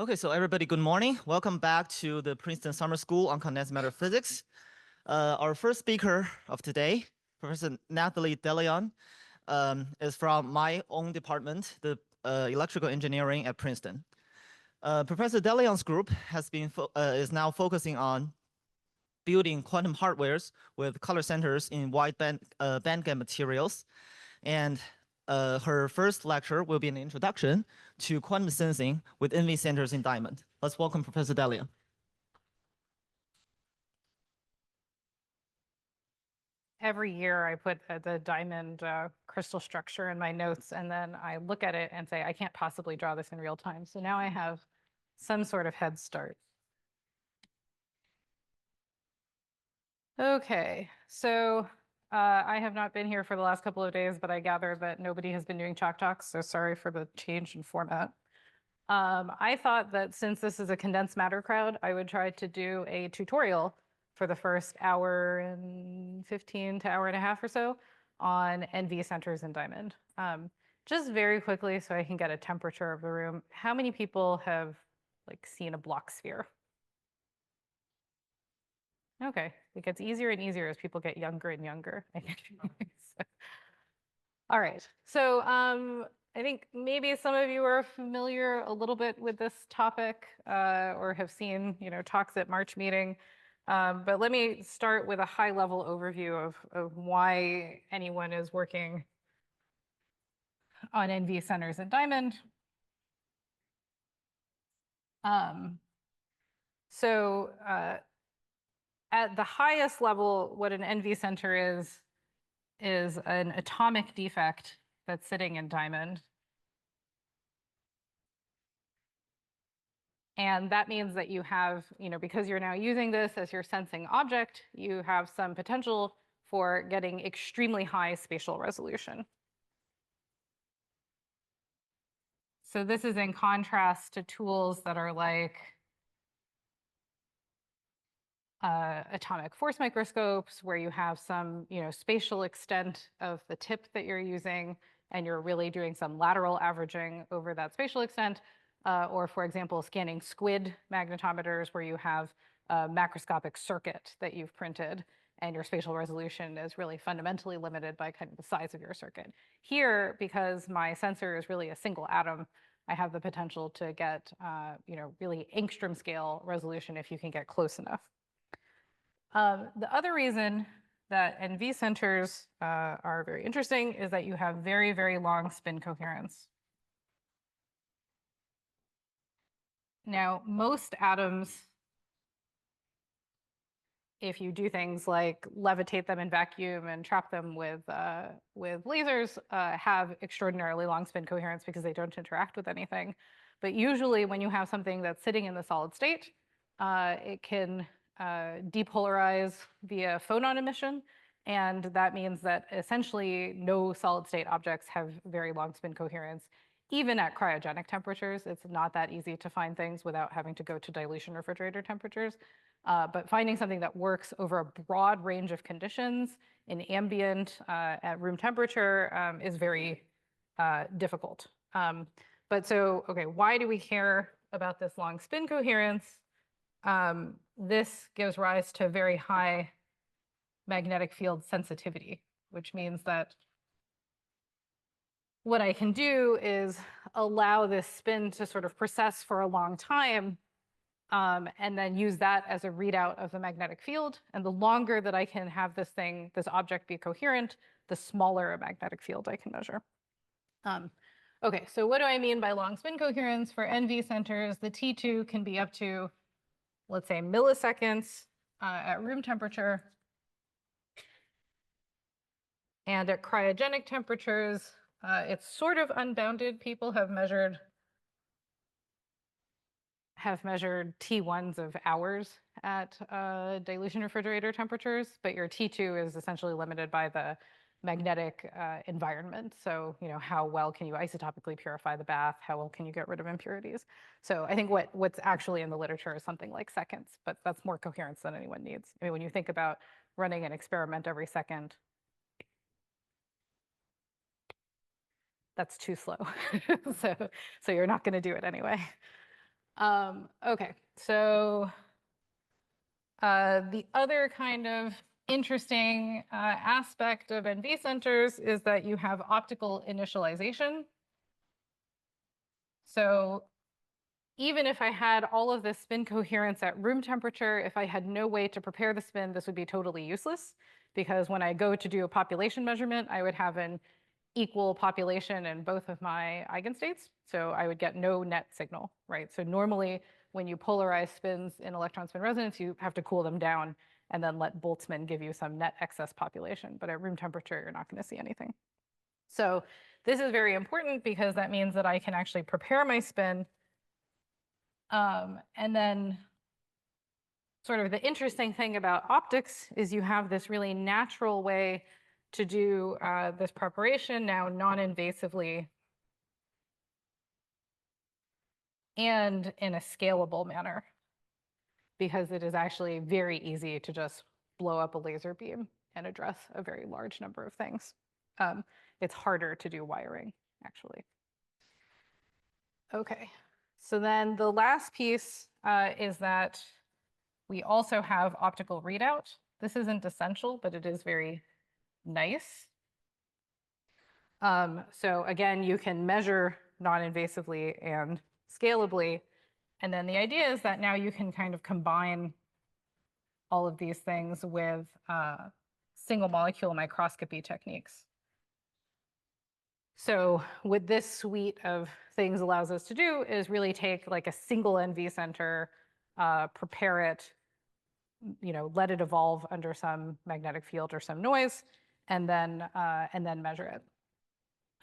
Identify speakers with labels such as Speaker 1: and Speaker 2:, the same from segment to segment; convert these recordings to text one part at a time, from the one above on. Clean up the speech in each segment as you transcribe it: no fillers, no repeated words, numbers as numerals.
Speaker 1: Okay, so everybody, good morning. Welcome back to the Princeton Summer School on Condensed Matter Physics. Our first speaker of today, Professor Nathalie de Leon, is from my own department, the electrical engineering at Princeton. Professor de Leon's group is now focusing on building quantum hardwares with color centers in wide bandgap materials. And her first lecture will be an introduction to quantum sensing with NV centers in diamond. Let's welcome Professor de Leon.
Speaker 2: Every year I put the diamond crystal structure in my notes, and then I look at it and say, I can't possibly draw this in real time. So now I have some sort of head start. Okay, so I have not been here for the last couple of days, but I gather that nobody has been doing chalk talks, so sorry for the change in format. I thought that since this is a condensed matter crowd, I would try to do a tutorial for the first hour and 15 to hour and a half or so on NV centers in diamond. Just very quickly so I can get a temperature of the room. How many people have seen a block sphere? Okay, it gets easier and easier as people get younger and younger. All right, so I think maybe some of you are familiar a little bit with this topic or have seen, talks at March meeting. But let me start with a high-level overview of why anyone is working on NV centers in diamond. So at the highest level, what an NV center is an atomic defect that's sitting in diamond. And that means that you have, because you're now using this as your sensing object, you have some potential for getting extremely high spatial resolution. So this is in contrast to tools that are like atomic force microscopes, where you have some, spatial extent of the tip that you're using, and you're really doing some lateral averaging over that spatial extent. Or, for example, scanning squid magnetometers, where you have a macroscopic circuit that you've printed, and your spatial resolution is really fundamentally limited by kind of the size of your circuit. Here, because my sensor is really a single atom, I have the potential to get, really angstrom scale resolution if you can get close enough. The other reason that NV centers are very interesting is that you have very, very long spin coherence. Now, most atoms, if you do things like levitate them in vacuum and trap them with lasers, have extraordinarily long spin coherence because they don't interact with anything. But usually when you have something that's sitting in the solid state, it can depolarize via phonon emission. And that means that essentially no solid state objects have very long spin coherence. Even at cryogenic temperatures, it's not that easy to find things without having to go to dilution refrigerator temperatures. But finding something that works over a broad range of conditions in ambient at room temperature is very difficult. Okay, why do we care about this long spin coherence? This gives rise to very high magnetic field sensitivity, which means that what I can do is allow this spin to sort of process for a long time, and then use that as a readout of the magnetic field. And the longer that I can have this object be coherent, the smaller a magnetic field I can measure. Okay, so what do I mean by long spin coherence? For NV centers, the T2 can be up to, let's say, milliseconds at room temperature. And at cryogenic temperatures, it's sort of unbounded. People have measured T1s of hours at dilution refrigerator temperatures, but your T2 is essentially limited by the magnetic environment. So, how well can you isotopically purify the bath? How well can you get rid of impurities? So I think what's actually in the literature is something like seconds, but that's more coherence than anyone needs. I mean, when you think about running an experiment every second, that's too slow. So you're not going to do it anyway. Okay, so the other kind of interesting aspect of NV centers is that you have optical initialization. So even if I had all of this spin coherence at room temperature, if I had no way to prepare the spin, this would be totally useless, because when I go to do a population measurement, I would have an equal population in both of my eigenstates. So I would get no net signal, right? So normally when you polarize spins in electron spin resonance, you have to cool them down and then let Boltzmann give you some net excess population. But at room temperature, you're not going to see anything. So this is very important because that means that I can actually prepare my spin. And then sort of the interesting thing about optics is you have this really natural way to do this preparation now non-invasively and in a scalable manner, because it is actually very easy to just blow up a laser beam and address a very large number of things. It's harder to do wiring, actually. Okay, so then the last piece is that we also have optical readout. This isn't essential, but it is very nice. So again, you can measure non-invasively and scalably. And then the idea is that now you can kind of combine all of these things with single molecule microscopy techniques. So what this suite of things allows us to do is really take like a single NV center, prepare it, let it evolve under some magnetic field or some noise, and then measure it.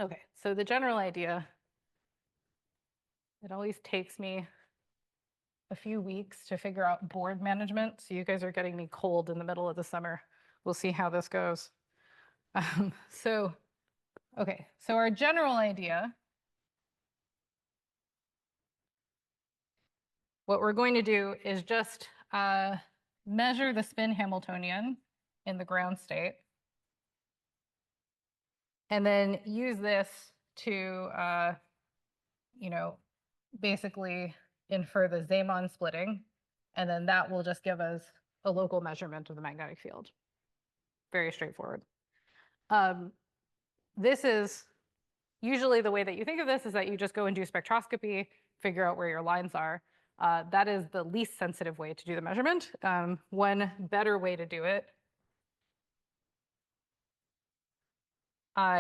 Speaker 2: Okay, so the general idea, it always takes me a few weeks to figure out board management. So you guys are getting me cold in the middle of the summer. We'll see how this goes. Okay, so our general idea, what we're going to do is just measure the spin Hamiltonian in the ground state, and then use this to, basically infer the Zeeman splitting, and then that will just give us a local measurement of the magnetic field. Very straightforward. This is usually the way that you think of this is that you just go and do spectroscopy, figure out where your lines are. That is the least sensitive way to do the measurement. One better way to do it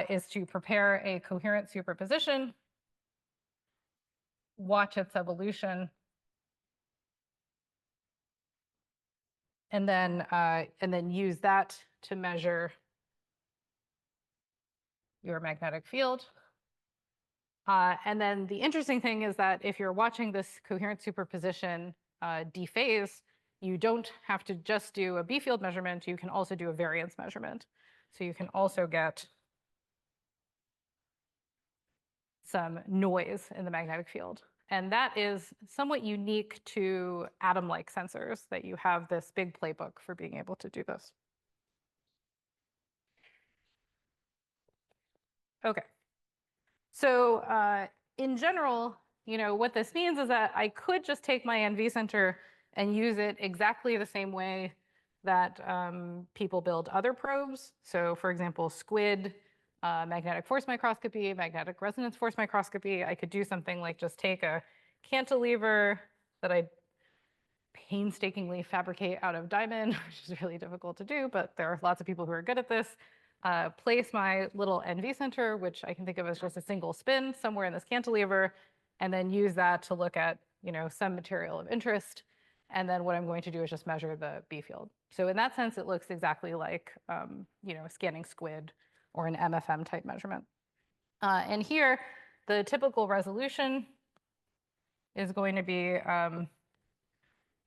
Speaker 2: is to prepare a coherent superposition, watch its evolution, and then use that to measure your magnetic field. And then the interesting thing is that if you're watching this coherent superposition dephase, you don't have to just do a B field measurement. You can also do a variance measurement. So you can also get some noise in the magnetic field. And that is somewhat unique to atom-like sensors, that you have this big playbook for being able to do this. Okay. So in general, what this means is that I could just take my NV center and use it exactly the same way that people build other probes. So for example, SQUID, magnetic force microscopy, magnetic resonance force microscopy. I could do something like just take a cantilever that I painstakingly fabricate out of diamond, which is really difficult to do, but there are lots of people who are good at this. Place my little NV center, which I can think of as just a single spin somewhere in this cantilever, and then use that to look at some material of interest. And then what I'm going to do is just measure the B field. So in that sense, it looks exactly like a scanning SQUID or an MFM type measurement. And here, the typical resolution is going to be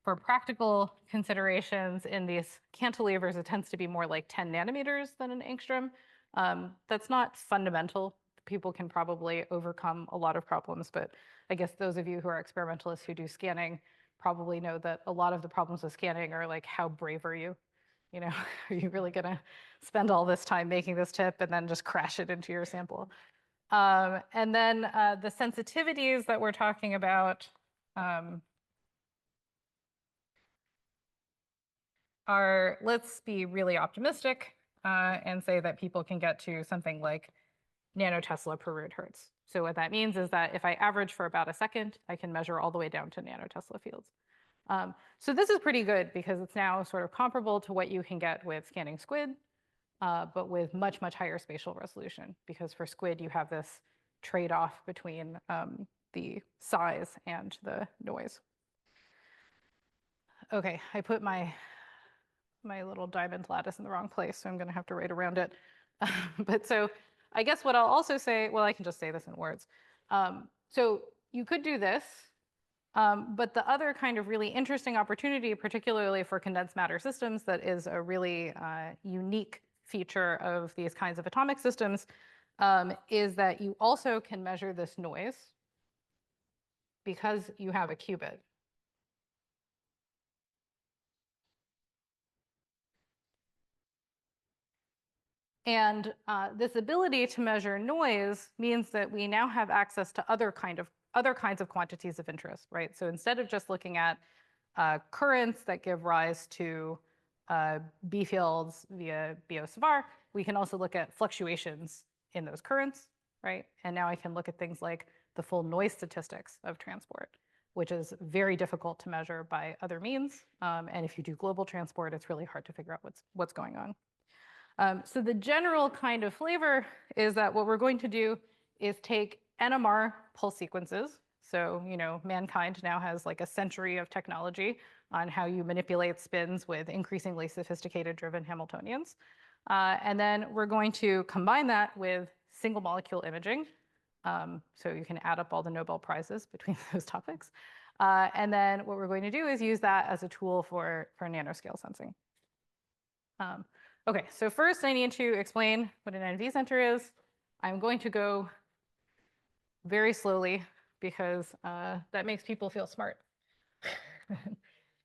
Speaker 2: for practical considerations in these cantilevers, it tends to be more like 10 nanometers than an angstrom. That's not fundamental. People can probably overcome a lot of problems, but I guess those of you who are experimentalists who do scanning probably know that a lot of the problems with scanning are like, how brave are you? Are you really gonna spend all this time making this tip and then just crash it into your sample? And then the sensitivities that we're talking about let's be really optimistic and say that people can get to something like nanotesla per root hertz. So what that means is that if I average for about a second, I can measure all the way down to nanotesla fields. So this is pretty good because it's now sort of comparable to what you can get with scanning squid, but with much, much higher spatial resolution, because for squid, you have this trade-off between the size and the noise. Okay, I put my little diamond lattice in the wrong place, so I'm going to have to write around it. But so I guess what I'll also say, well, I can just say this in words. So you could do this, but the other kind of really interesting opportunity, particularly for condensed matter systems, that is a really unique feature of these kinds of atomic systems, is that you also can measure this noise because you have a qubit. And this ability to measure noise means that we now have access to other kinds of quantities of interest, right? So instead of just looking at currents that give rise to B fields via Biot-Savart, we can also look at fluctuations in those currents, right? And now I can look at things like the full noise statistics of transport, which is very difficult to measure by other means. And if you do global transport, it's really hard to figure out what's going on. So the general kind of flavor is that what we're going to do is take NMR pulse sequences. So, mankind now has like a century of technology on how you manipulate spins with increasingly sophisticated driven Hamiltonians. And then we're going to combine that with single molecule imaging. So you can add up all the Nobel Prizes between those topics. And then what we're going to do is use that as a tool for nanoscale sensing. Okay, so first I need to explain what an NV center is. I'm going to go very slowly because that makes people feel smart.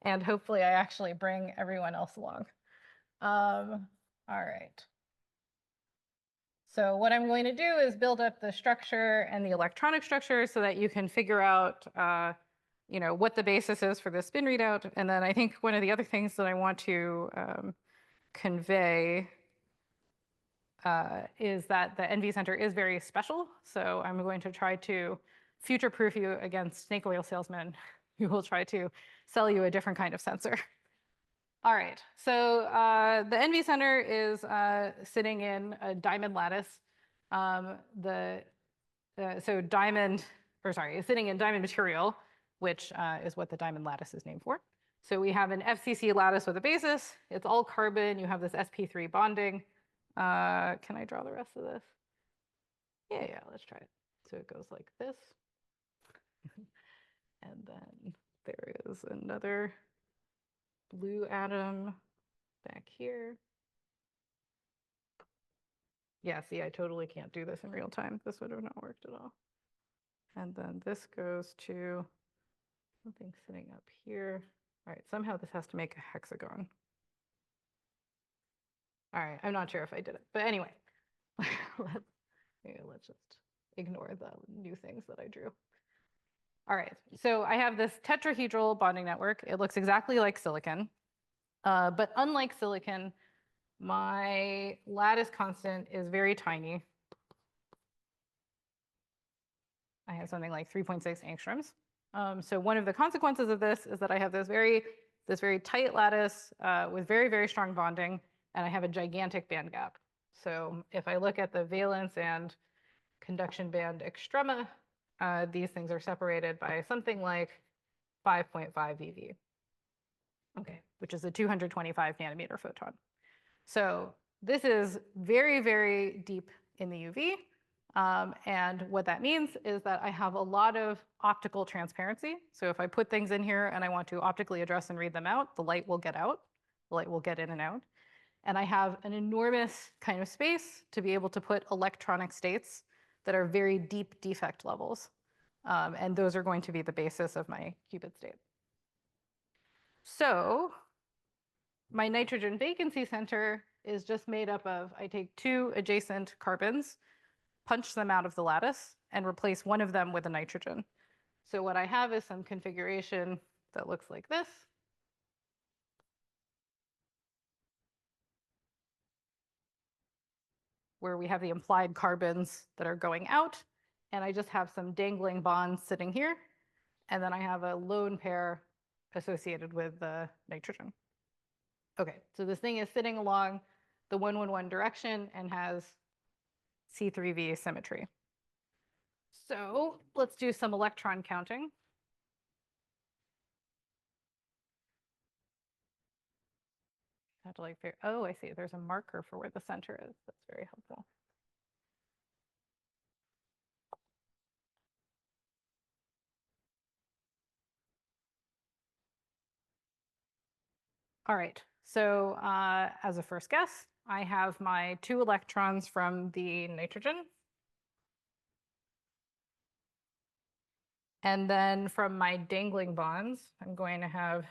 Speaker 2: And hopefully I actually bring everyone else along. All right. So what I'm going to do is build up the structure and the electronic structure so that you can figure out what the basis is for the spin readout. And then I think one of the other things that I want to convey is that the NV center is very special. So I'm going to try to future-proof you against snake oil salesmen who will try to sell you a different kind of sensor. All right, so the NV center is sitting in a diamond lattice. So diamond, or sorry, is sitting in diamond material, which is what the diamond lattice is named for. So we have an FCC lattice with a basis. It's all carbon. You have this sp3 bonding. Can I draw the rest of this? Yeah, let's try it. So it goes like this. And then there is another blue atom back here. Yeah, see, I totally can't do this in real time. This would have not worked at all. And then this goes to something sitting up here. All right, somehow this has to make a hexagon. All right, I'm not sure if I did it, but anyway, let's just ignore the new things that I drew. All right, so I have this tetrahedral bonding network. It looks exactly like silicon, but unlike silicon, my lattice constant is very tiny. I have something like 3.6 angstroms. So one of the consequences of this is that I have this very tight lattice with very, very strong bonding, and I have a gigantic band gap. So if I look at the valence and conduction band extrema, these things are separated by something like 5.5 eV, okay, which is a 225 nanometer photon. So this is very, very deep in the UV. And what that means is that I have a lot of optical transparency. So if I put things in here and I want to optically address and read them out, the light will get out, the light will get in and out. And I have an enormous kind of space to be able to put electronic states that are very deep defect levels. And those are going to be the basis of my qubit state. So my nitrogen vacancy center is just made up of, I take two adjacent carbons, punch them out of the lattice, and replace one of them with a nitrogen. So what I have is some configuration that looks like this. Where we have the implied carbons that are going out, and I just have some dangling bonds sitting here, and then I have a lone pair associated with the nitrogen. Okay, so this thing is sitting along the 1-1-1 direction and has C3V symmetry. So let's do some electron counting. I have to like figure, oh, I see, there's a marker for where the center is. That's very helpful. All right, so as a first guess, I have my 2 electrons from the nitrogen. And then from my dangling bonds, I'm going to have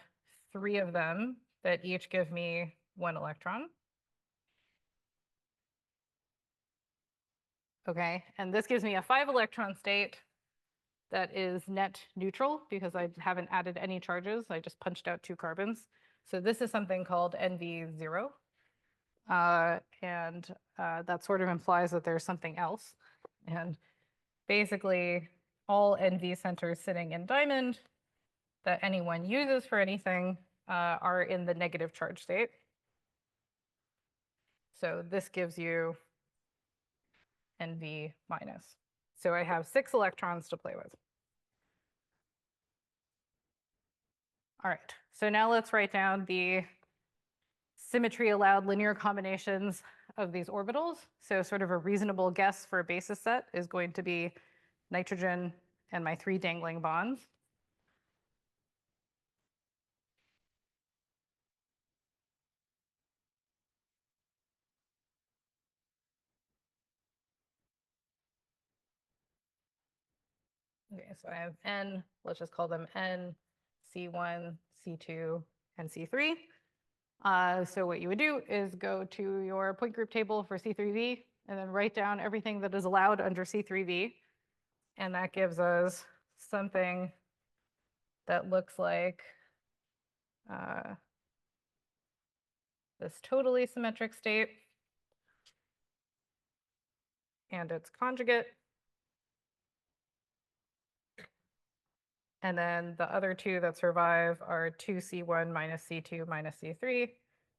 Speaker 2: 3 of them that each give me 1 electron. Okay, and this gives me a 5 electron state that is net neutral because I haven't added any charges. I just punched out 2 carbons. So this is something called NV0. And that sort of implies that there's something else. And basically, all NV centers sitting in diamond that anyone uses for anything are in the negative charge state. So this gives you NV minus. So I have 6 electrons to play with. All right, so now let's write down the symmetry allowed linear combinations of these orbitals. So sort of a reasonable guess for a basis set is going to be nitrogen and my 3 dangling bonds. Okay, so I have N, let's just call them N, C1, C2, and C3. So what you would do is go to your point group table for C3V and then write down everything that is allowed under C3V. And that gives us something that looks like this totally symmetric state and its conjugate. And then the other 2 that survive are 2C1 minus C2 minus C3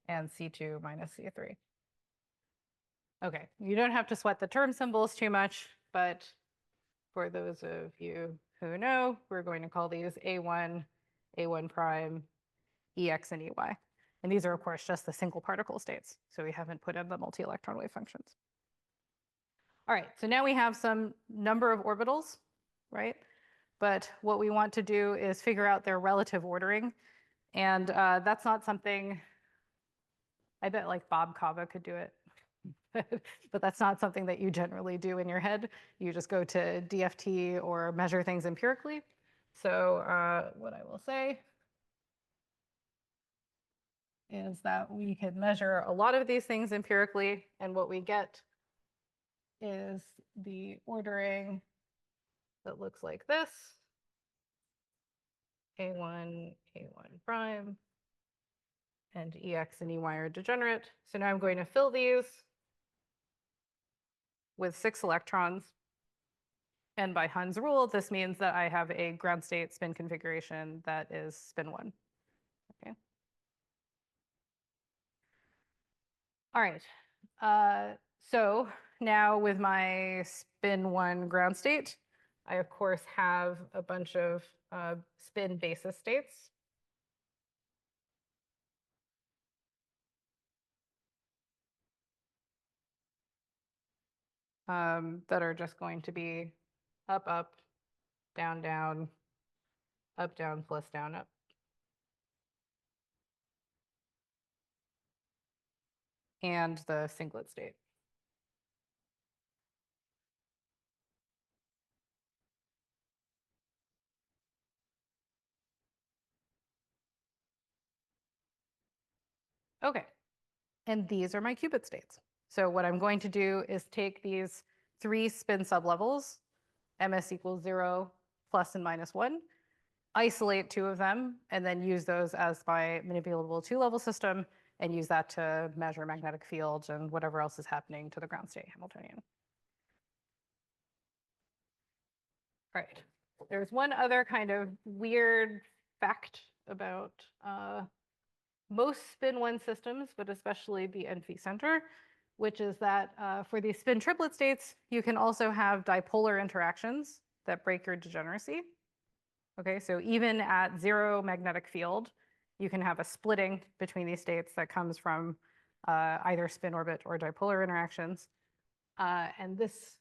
Speaker 2: and C2 minus C3. Okay, you don't have to sweat the term symbols too much, but for those of you who know, we're going to call these A1, A1 prime, EX, and EY. And these are, of course, just the single particle states. So we haven't put in the multi-electron wave functions. All right, so now we have some number of orbitals, right? But what we want to do is figure out their relative ordering. And that's not something, I bet like Bob Kava could do it. But that's not something that you generally do in your head. You just go to DFT or measure things empirically. So what I will say is that we can measure a lot of these things empirically, and what we get is the ordering that looks like this. A1, A1 prime, and EX and EY are degenerate. So now I'm going to fill these with 6 electrons. And by Hund's rule, this means that I have a ground state spin configuration that is spin 1. Okay. All right. So now with my spin 1 ground state, I of course have a bunch of spin basis states. That are just going to be up, up, down, down, up, down, plus down, up. And the singlet state. Okay, and these are my qubit states. So what I'm going to do is take these 3 spin sublevels, ms equals 0, plus and minus 1, isolate 2 of them, and then use those as my manipulable 2-level system and use that to measure magnetic fields and whatever else is happening to the ground state Hamiltonian. All right. There's one other kind of weird fact about most spin 1 systems, but especially the NV center, which is that for these spin triplet states, you can also have dipolar interactions that break your degeneracy. Okay, so even at 0 magnetic field, you can have a splitting between these states that comes from either spin orbit or dipolar interactions. And this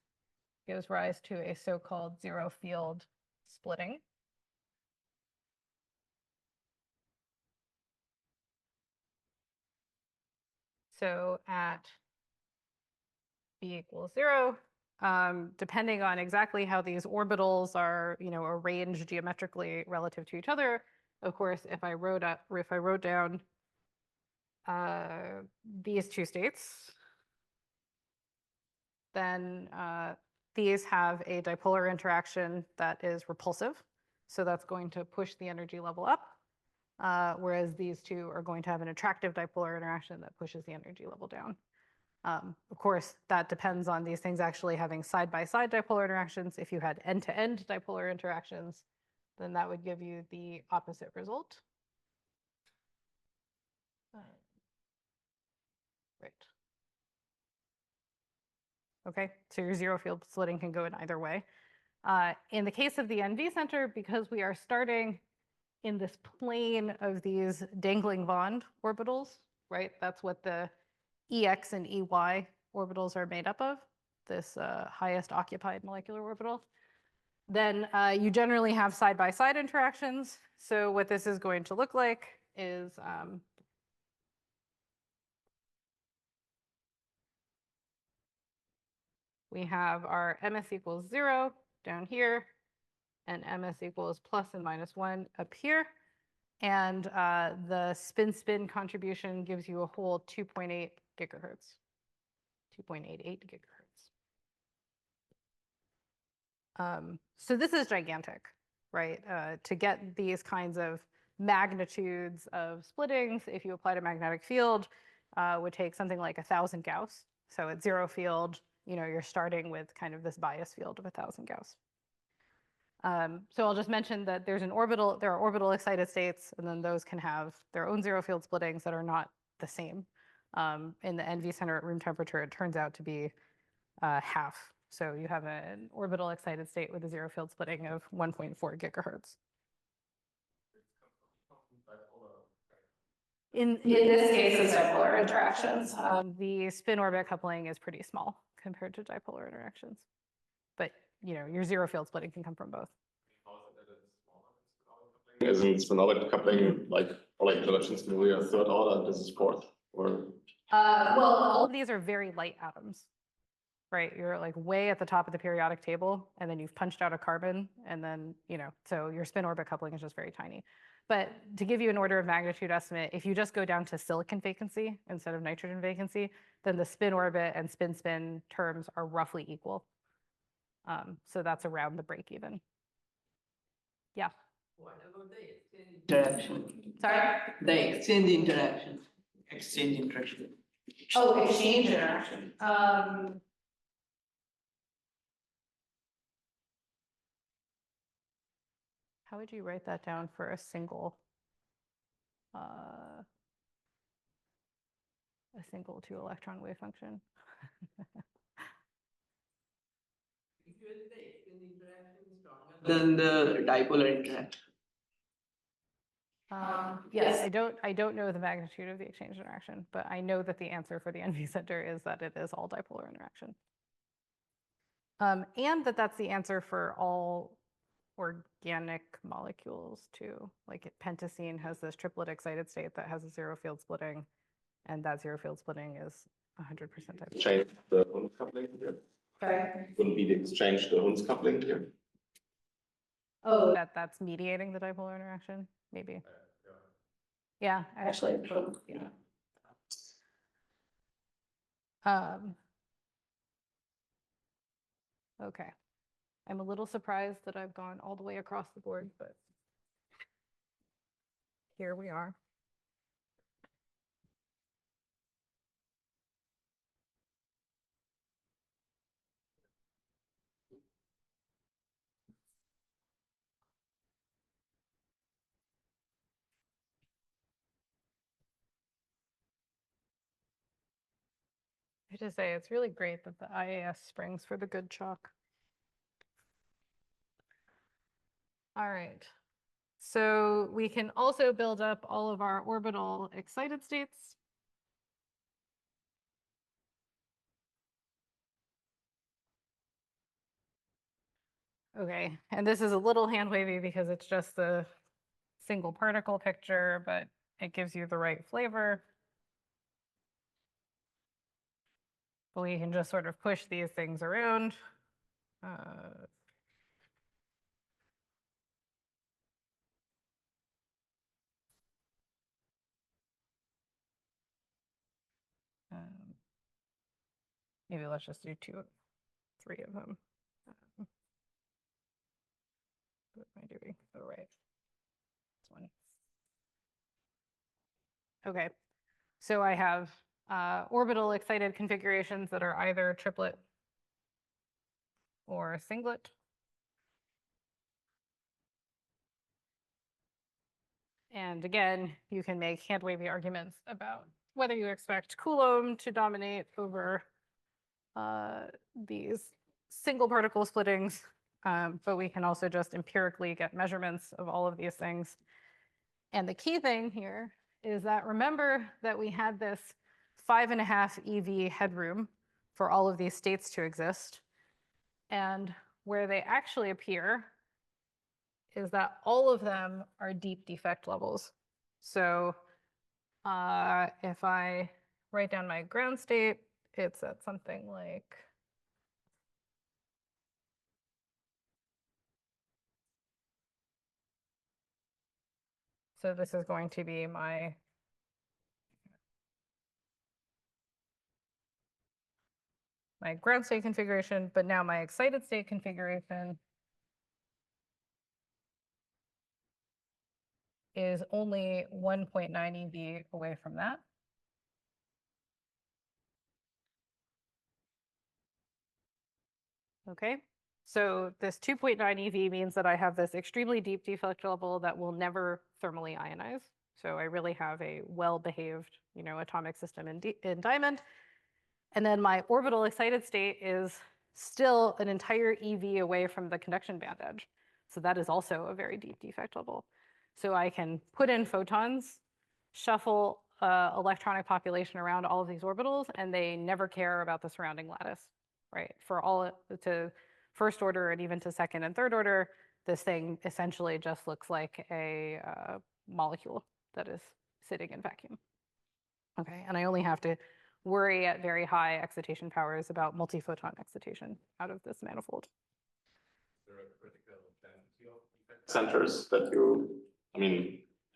Speaker 2: gives rise to a so-called 0 field splitting. So at b equals 0, depending on exactly how these orbitals are, arranged geometrically relative to each other. Of course, if I wrote down these 2 states, then these have a dipolar interaction that is repulsive. So that's going to push the energy level up, whereas these 2 are going to have an attractive dipolar interaction that pushes the energy level down. Of course, that depends on these things actually having side-by-side dipolar interactions. If you had end-to-end dipolar interactions, then that would give you the opposite result. Right. Okay, so your 0 field splitting can go in either way. In the case of the NV center, because we are starting in this plane of these dangling bond orbitals, right? That's what the EX and EY orbitals are made up of, this highest occupied molecular orbital. Then you generally have side-by-side interactions. So what this is going to look like is we have our ms equals 0 down here, and ms equals plus and minus 1 up here. And the spin-spin contribution gives you a whole 2.8 gigahertz, 2.88 gigahertz. So this is gigantic, right? To get these kinds of magnitudes of splittings, if you applied a magnetic field, would take something like 1,000 Gauss. So at 0 field, you're starting with kind of this bias field of 1,000 Gauss. So I'll just mention that there are orbital excited states, and then those can have their own 0 field splittings that are not the same. In the NV center at room temperature, it turns out to be half. So you have an orbital excited state with a 0 field splitting of 1.4 gigahertz. In this case, it's dipolar interactions. The spin orbit coupling is pretty small compared to dipolar interactions. But your 0 field splitting can come from both.
Speaker 3: Isn't spin orbit coupling like interactions can be a 3rd order? This is 4th, or
Speaker 2: well, all of these are very light atoms, right? You're like way at the top of the periodic table, and then you've punched out a carbon, and then so your spin orbit coupling is just very tiny. But to give you an order of magnitude estimate, if you just go down to silicon vacancy instead of nitrogen vacancy, then the spin orbit and spin-spin terms are roughly equal. So that's around the break even. Yeah.
Speaker 4: What about the exchange interaction?
Speaker 2: Sorry?
Speaker 4: The exchange interaction. Exchange interaction.
Speaker 2: Oh, exchange interaction. How would you write that down for a single 2-electron wave function?
Speaker 4: Then the dipolar interaction.
Speaker 2: Yes, I don't know the magnitude of the exchange interaction, but I know that the answer for the NV center is that it is all dipolar interaction. And that's the answer for all organic molecules too. Like pentacene has this triplet excited state that has a 0 field splitting, and that 0 field splitting is 100% dipolar.
Speaker 3: change the Hund's coupling here?
Speaker 2: Sorry?
Speaker 3: Wouldn't be the exchange the Hund's coupling here?
Speaker 2: Oh, that's mediating the dipolar interaction, maybe. Yeah, actually, yeah. Okay. I'm a little surprised that I've gone all the way across the board, but here we are. I have to say, it's really great that the IAS springs for the good chalk. All right. So we can also build up all of our orbital excited states. Okay, and this is a little hand wavy because it's just the single particle picture, but it gives you the right flavor. But we can just sort of push these things around. Maybe let's just do 2, 3 of them. What am I doing? Oh, right. This one. Okay, so I have orbital excited configurations that are either triplet or singlet. And again, you can make hand wavy arguments about whether you expect Coulomb to dominate over these single particle splittings, but we can also just empirically get measurements of all of these things. And the key thing here is that remember that we had this 5.5 EV headroom for all of these states to exist. And where they actually appear is that all of them are deep defect levels. So if I write down my ground state, it's at something like so this is going to be my ground state configuration, but now my excited state configuration is only 1.9 EV away from that. Okay, so this 2.9 EV means that I have this extremely deep defect level that will never thermally ionize. So I really have a well-behaved, atomic system in diamond. And then my orbital excited state is still an entire EV away from the conduction band edge. So that is also a very deep defect level. So I can put in photons, shuffle electronic population around all of these orbitals, and they never care about the surrounding lattice, right? For all to first order and even to second and third order, this thing essentially just looks like a molecule that is sitting in vacuum. Okay, and I only have to worry at very high excitation powers about multi-photon excitation out of this manifold.
Speaker 3: Is there a critical density of effect centers that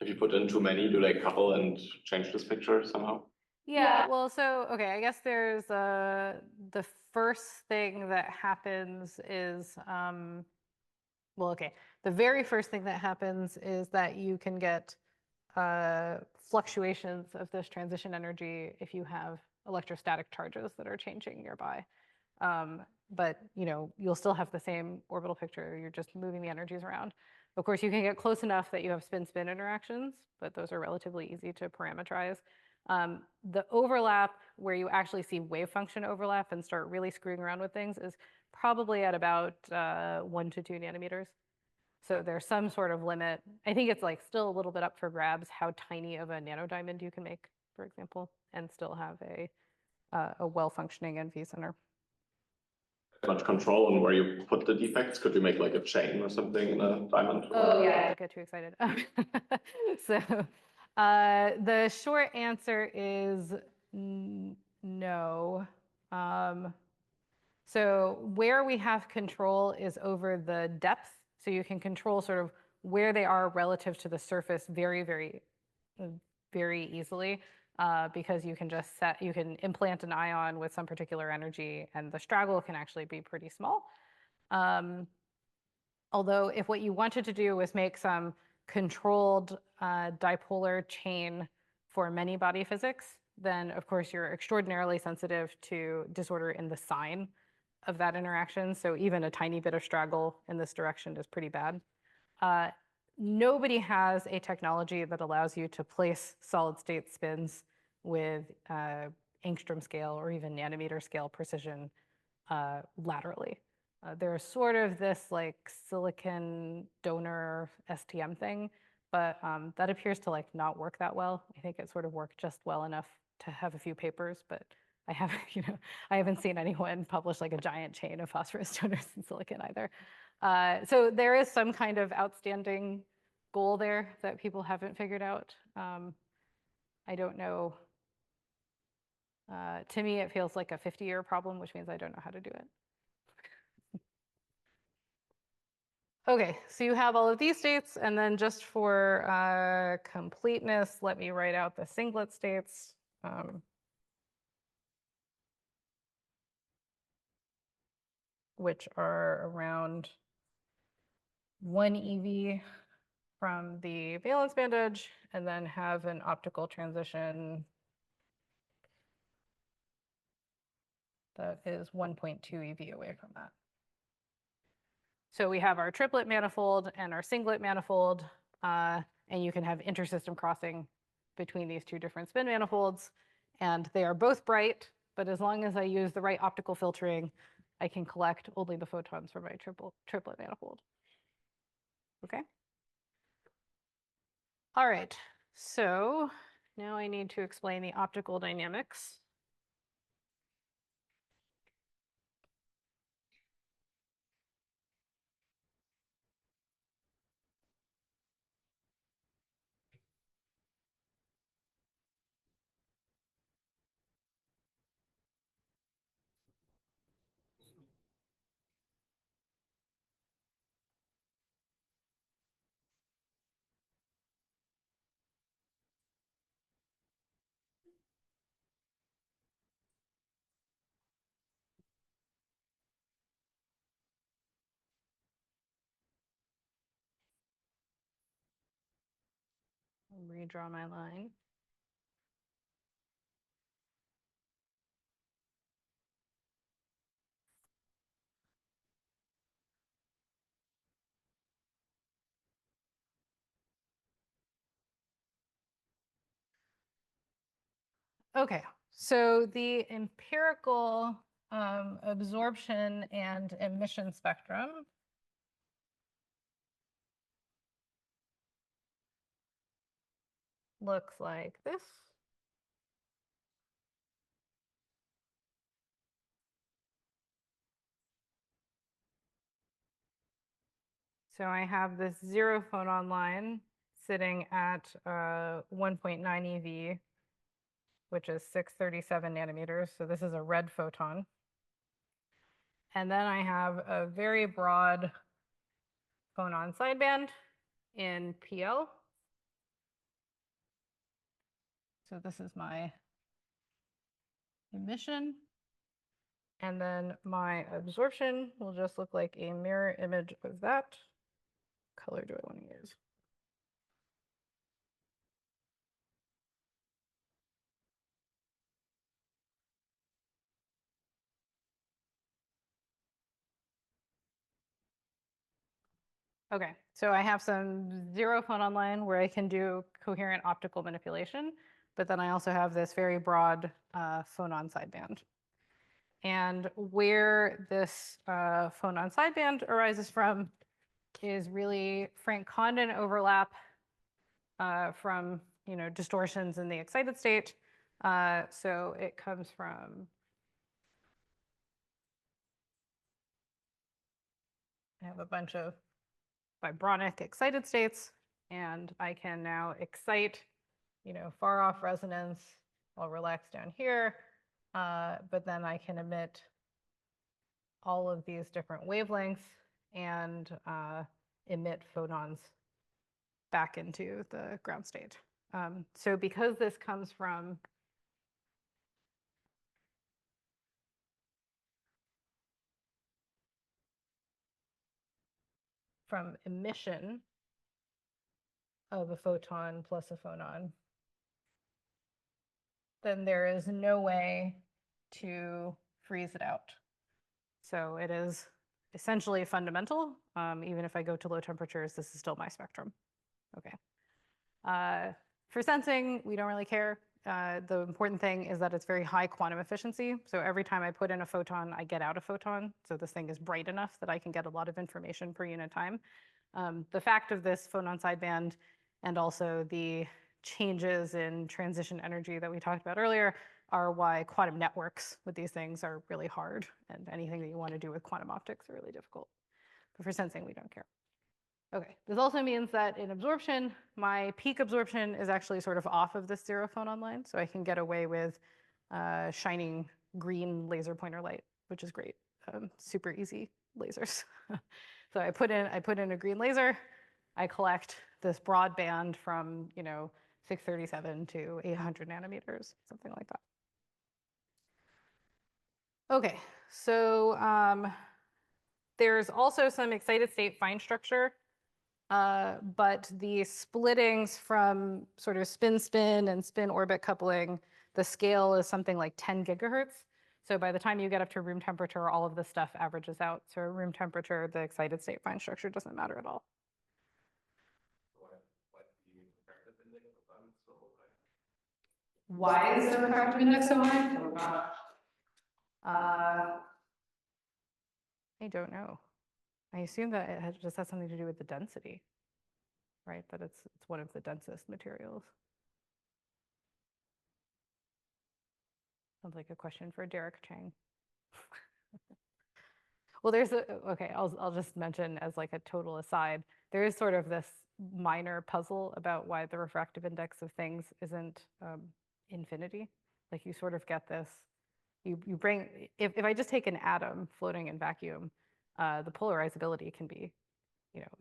Speaker 3: if you put in too many, do they couple and change this picture somehow?
Speaker 2: Yeah, well, so, okay, I guess there's the first thing that happens is, the very first thing that happens is that you can get fluctuations of this transition energy if you have electrostatic charges that are changing nearby. But you'll still have the same orbital picture. You're just moving the energies around. Of course, you can get close enough that you have spin-spin interactions, but those are relatively easy to parameterize. The overlap where you actually see wave function overlap and start really screwing around with things is probably at about 1 to 2 nanometers. So there's some sort of limit. I think it's like still a little bit up for grabs how tiny of a nanodiamond you can make, for example, and still have a well-functioning NV center.
Speaker 3: Much control on where you put the defects? Could you make like a chain or something in a diamond?
Speaker 2: Oh yeah, don't get too excited. So the short answer is no. So where we have control is over the depth. So you can control sort of where they are relative to the surface very, very, very easily because you can implant an ion with some particular energy and the straggle can actually be pretty small. Although if what you wanted to do was make some controlled dipolar chain for many body physics, then of course you're extraordinarily sensitive to disorder in the sign of that interaction. So even a tiny bit of straggle in this direction is pretty bad. Nobody has a technology that allows you to place solid state spins with angstrom scale or even nanometer scale precision laterally. There's sort of this like silicon donor STM thing, but that appears to like not work that well. I think it sort of worked just well enough to have a few papers, but I haven't, I haven't seen anyone publish like a giant chain of phosphorus donors in silicon either. So there is some kind of outstanding goal there that people haven't figured out. I don't know. To me, it feels like a 50-year problem, which means I don't know how to do it. Okay, so you have all of these states, and then just for completeness, let me write out the singlet states. Which are around 1 eV from the valence band edge, and then have an optical transition that is 1.2 eV away from that. So we have our triplet manifold and our singlet manifold, and you can have intersystem crossing between these two different spin manifolds, and they are both bright, but as long as I use the right optical filtering, I can collect only the photons from my triplet manifold. Okay? All right, so now I need to explain the optical dynamics. I'll redraw my line. Okay, so the empirical absorption and emission spectrum looks like this. So I have this 0 phonon line sitting at 1.9 eV, which is 637 nanometers. So this is a red photon. And then I have a very broad phonon sideband in PL. So this is my emission. And then my absorption will just look like a mirror image of that. Color do I want to use? Okay, so I have some 0 phonon line where I can do coherent optical manipulation, but then I also have this very broad phonon sideband. And where this phonon sideband arises from is really Frank Condon overlap from distortions in the excited state. So it comes from I have a bunch of vibronic excited states, and I can now excite, far off resonance. I'll relax down here, but then I can emit all of these different wavelengths and emit photons back into the ground state. So because this comes from from emission of a photon plus a phonon, then there is no way to freeze it out. So it is essentially fundamental. Even if I go to low temperatures, this is still my spectrum. Okay. For sensing, we don't really care. The important thing is that it's very high quantum efficiency. So every time I put in a photon, I get out a photon. So this thing is bright enough that I can get a lot of information per unit time. The fact of this phonon sideband and also the changes in transition energy that we talked about earlier are why quantum networks with these things are really hard, and anything that you want to do with quantum optics are really difficult. But for sensing, we don't care. Okay, this also means that in absorption, my peak absorption is actually sort of off of this 0 phonon line, so I can get away with shining green laser pointer light, which is great. Super easy lasers. So I put in a green laser, I collect this broad band from 637 to 800 nanometers, something like that. Okay, so there's also some excited state fine structure, but the splittings from sort of spin-spin and spin-orbit coupling, the scale is something like 10 gigahertz. So by the time you get up to room temperature, all of this stuff averages out. So at room temperature, the excited state fine structure doesn't matter at all. Why is the refractive index so high? Oh, gosh. I don't know. I assume that it just has something to do with the density, right? That it's one of the densest materials. Sounds like a question for Derek Chang. Well, okay, I'll just mention as like a total aside, there is sort of this minor puzzle about why the refractive index of things isn't infinity. Like you sort of get this, you bring, if I just take an atom floating in vacuum, the polarizability can be,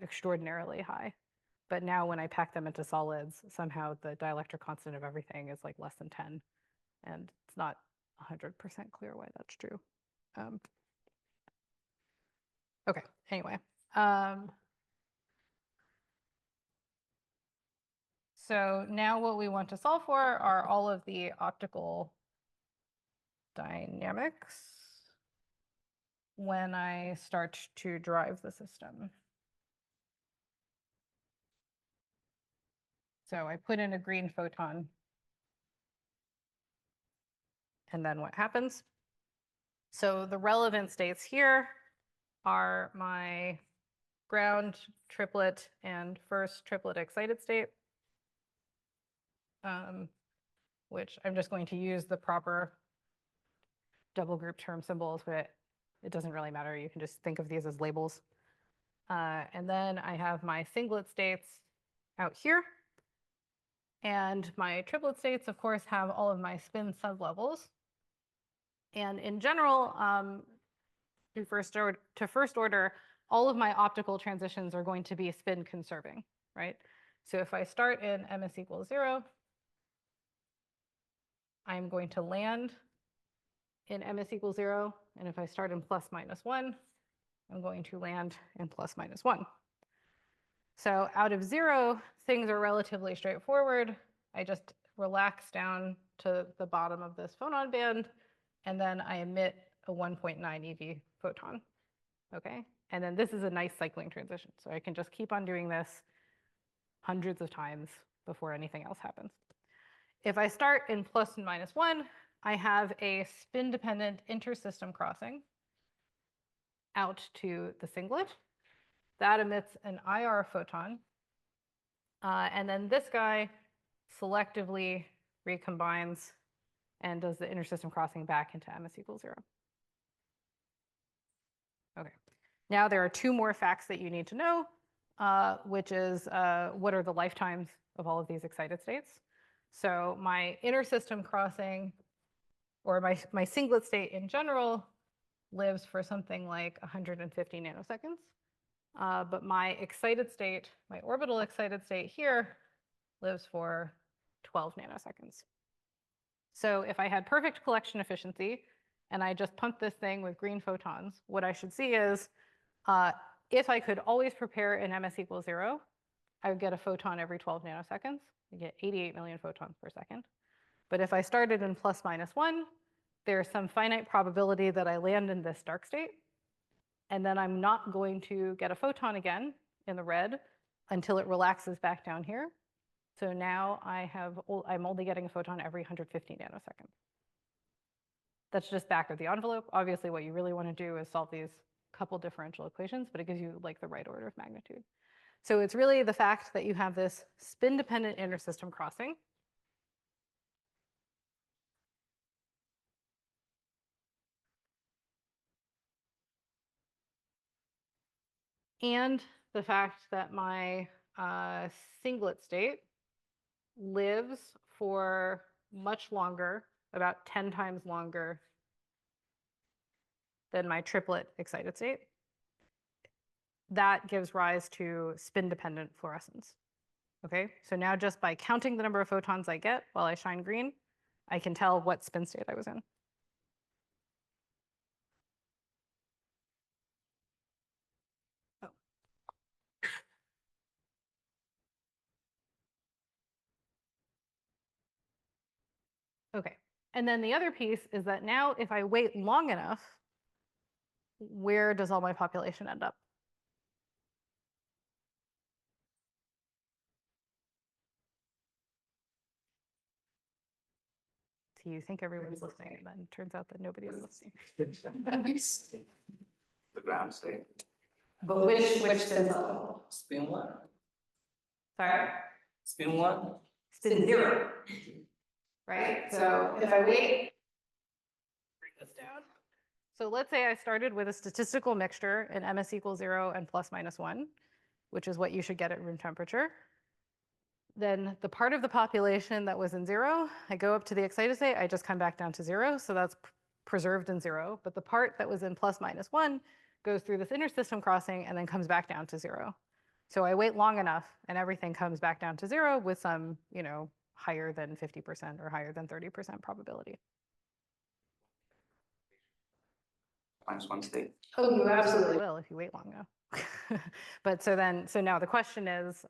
Speaker 2: extraordinarily high. But now when I pack them into solids, somehow the dielectric constant of everything is like less than 10. And it's not 100% clear why that's true. Okay, anyway. So now what we want to solve for are all of the optical dynamics when I start to drive the system. So I put in a green photon. And then what happens? So the relevant states here are my ground triplet and first triplet excited state, which I'm just going to use the proper double group term symbols, but it doesn't really matter. You can just think of these as labels. And then I have my singlet states out here. And my triplet states, of course, have all of my spin sublevels. And in general, to first order, all of my optical transitions are going to be spin conserving, right? So if I start in ms equals 0, I'm going to land in ms equals 0. And if I start in plus minus 1, I'm going to land in plus minus 1. So out of 0, things are relatively straightforward. I just relax down to the bottom of this phonon band, and then I emit a 1.9 eV photon. Okay, and then this is a nice cycling transition. So I can just keep on doing this hundreds of times before anything else happens. If I start in plus and minus 1, I have a spin-dependent intersystem crossing out to the singlet. That emits an IR photon. And then this guy selectively recombines and does the intersystem crossing back into ms equals 0. Okay. Now there are 2 more facts that you need to know, which is what are the lifetimes of all of these excited states. So my intersystem crossing, or my singlet state in general, lives for something like 150 nanoseconds. But my excited state, my orbital excited state here, lives for 12 nanoseconds. So if I had perfect collection efficiency and I just pumped this thing with green photons, what I should see is If I could always prepare in ms equals 0, I would get a photon every 12 nanoseconds. I get 88 million photons per second. But if I started in plus minus 1, there's some finite probability that I land in this dark state. And then I'm not going to get a photon again in the red until it relaxes back down here. So now I'm only getting a photon every 150 nanoseconds. That's just back of the envelope. Obviously, what you really want to do is solve these couple differential equations, but it gives you like the right order of magnitude. So it's really the fact that you have this spin-dependent intersystem crossing. And the fact that my singlet state lives for much longer, about 10 times longer than my triplet excited state. That gives rise to spin-dependent fluorescence. Okay, so now just by counting the number of photons I get while I shine green, I can tell what spin state I was in. Oh. Okay, and then the other piece is that now if I wait long enough, where does all my population end up? So you think everyone's listening, and then it turns out that nobody is listening.
Speaker 3: The ground state.
Speaker 2: But which spin level?
Speaker 4: Spin 1.
Speaker 2: Sorry?
Speaker 4: Spin 1.
Speaker 2: Spin 0. Right? So if I wait, bring this down. So let's say I started with a statistical mixture in ms equals 0 and plus minus 1, which is what you should get at room temperature. Then the part of the population that was in 0, I go up to the excited state, I just come back down to 0, so that's preserved in 0. But the part that was in plus minus 1 goes through this intersystem crossing and then comes back down to 0. So I wait long enough and everything comes back down to 0 with some, higher than 50% or higher than 30% probability.
Speaker 3: Minus 1 state.
Speaker 2: Oh, you absolutely will if you wait long enough. But so now the question is,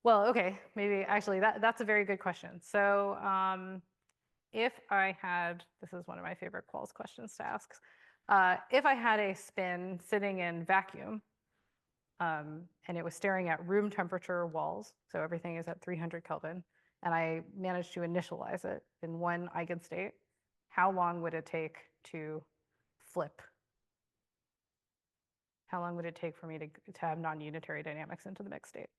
Speaker 2: well, okay, maybe actually that's a very good question. So if I had, this is one of my favorite quals questions to ask. If I had a spin sitting in vacuum and it was staring at room temperature walls, so everything is at 300 Kelvin, and I managed to initialize it in one eigenstate, how long would it take to flip? How long would it take for me to have non-unitary dynamics into the mixed state?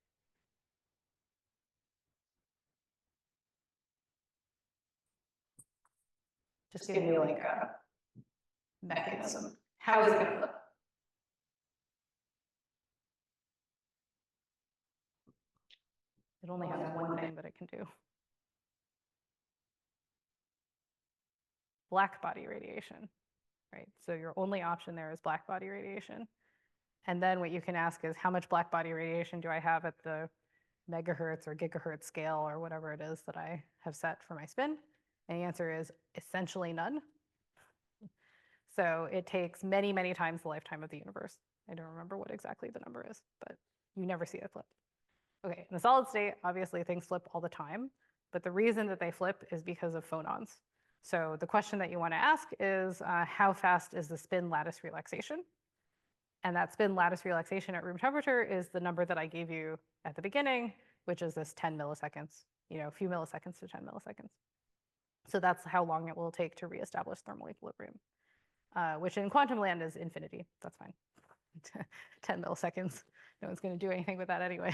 Speaker 2: Just give me like a mechanism. How is it going to flip? It only has one thing that it can do. Black body radiation, right? So your only option there is black body radiation. And then what you can ask is how much black body radiation do I have at the megahertz or gigahertz scale or whatever it is that I have set for my spin? And the answer is essentially none. So it takes many, many times the lifetime of the universe. I don't remember what exactly the number is, but you never see it flip. Okay, in the solid state, obviously things flip all the time, but the reason that they flip is because of phonons. So the question that you want to ask is how fast is the spin lattice relaxation? And that spin lattice relaxation at room temperature is the number that I gave you at the beginning, which is this 10 milliseconds, a few milliseconds to 10 milliseconds. So that's how long it will take to reestablish thermal equilibrium, which in quantum land is infinity. That's fine. 10 milliseconds. No one's going to do anything with that anyway.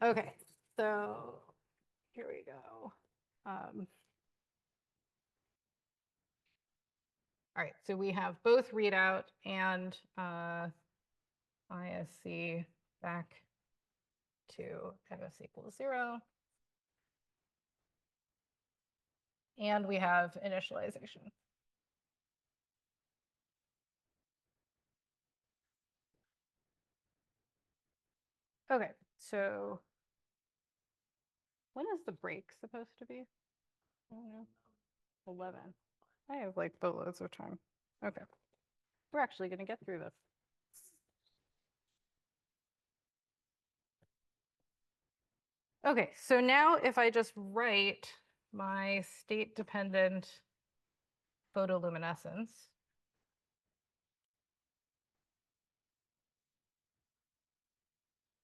Speaker 2: Okay, so here we go. All right, so we have both readout and ISC back to ms equals 0. And we have initialization. Okay, so when is the break supposed to be? I don't know. 11. I have like boatloads of time. Okay. We're actually going to get through this. Okay, so now if I just write my state-dependent photoluminescence,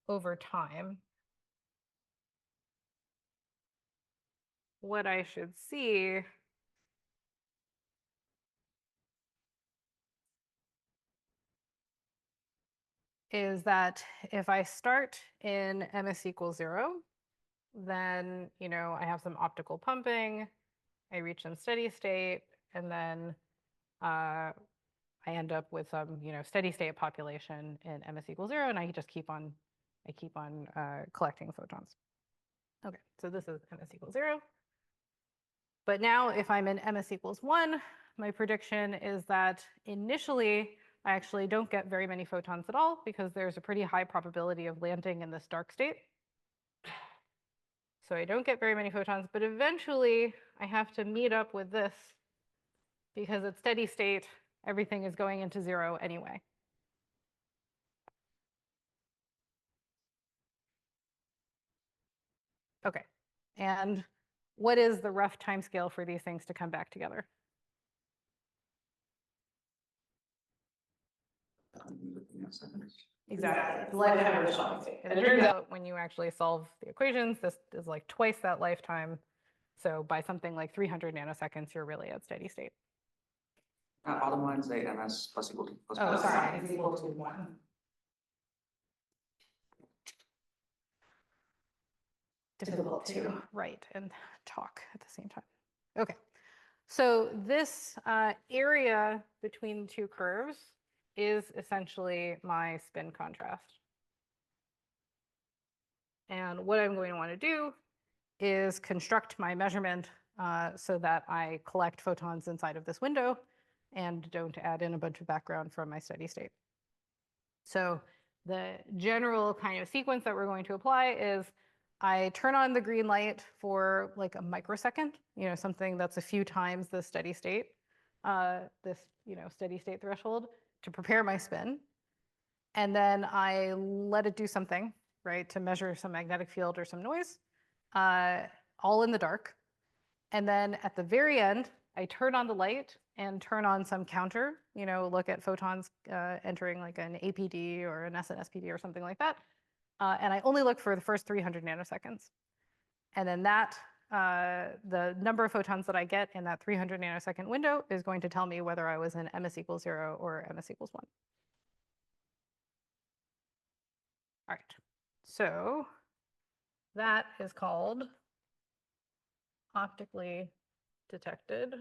Speaker 2: over time, what I should see is that if I start in ms equals 0, then, I have some optical pumping, I reach some steady state, and then I end up with some, steady state population in ms equals 0, and I just keep on collecting photons. Okay, so this is ms equals 0. But now if I'm in ms equals 1, my prediction is that initially I actually don't get very many photons at all because there's a pretty high probability of landing in this dark state. So I don't get very many photons, but eventually I have to meet up with this because at steady state, everything is going into 0 anyway. Okay, and what is the rough timescale for these things to come back together? Exactly. The lifetime of a solid state. And it turns out when you actually solve the equations, this is like twice that lifetime. So by something like 300 nanoseconds, you're really at steady state.
Speaker 4: Other ones say ms plus equal to plus.
Speaker 2: Oh, sorry, it's equal to 1. Difficult to write and talk at the same time. Okay, so this area between the two curves is essentially my spin contrast. And what I'm going to want to do is construct my measurement so that I collect photons inside of this window and don't add in a bunch of background from my steady state. So the general kind of sequence that we're going to apply is I turn on the green light for like a microsecond, something that's a few times the steady state, steady state threshold to prepare my spin. And then I let it do something, right, to measure some magnetic field or some noise, all in the dark. And then at the very end, I turn on the light and turn on some counter, look at photons entering like an APD or an SNSPD or something like that. And I only look for the first 300 nanoseconds. And then the number of photons that I get in that 300 nanosecond window is going to tell me whether I was in ms equals 0 or ms equals 1. All right, so that is called optically detected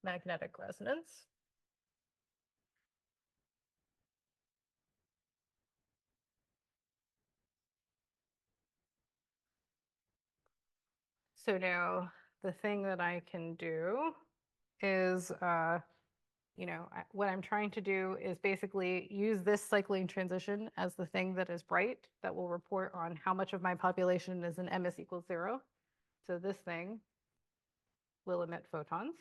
Speaker 2: magnetic resonance. So now the thing that I can do is, what I'm trying to do is basically use this cycling transition as the thing that is bright that will report on how much of my population is in ms equals 0. So this thing will emit photons.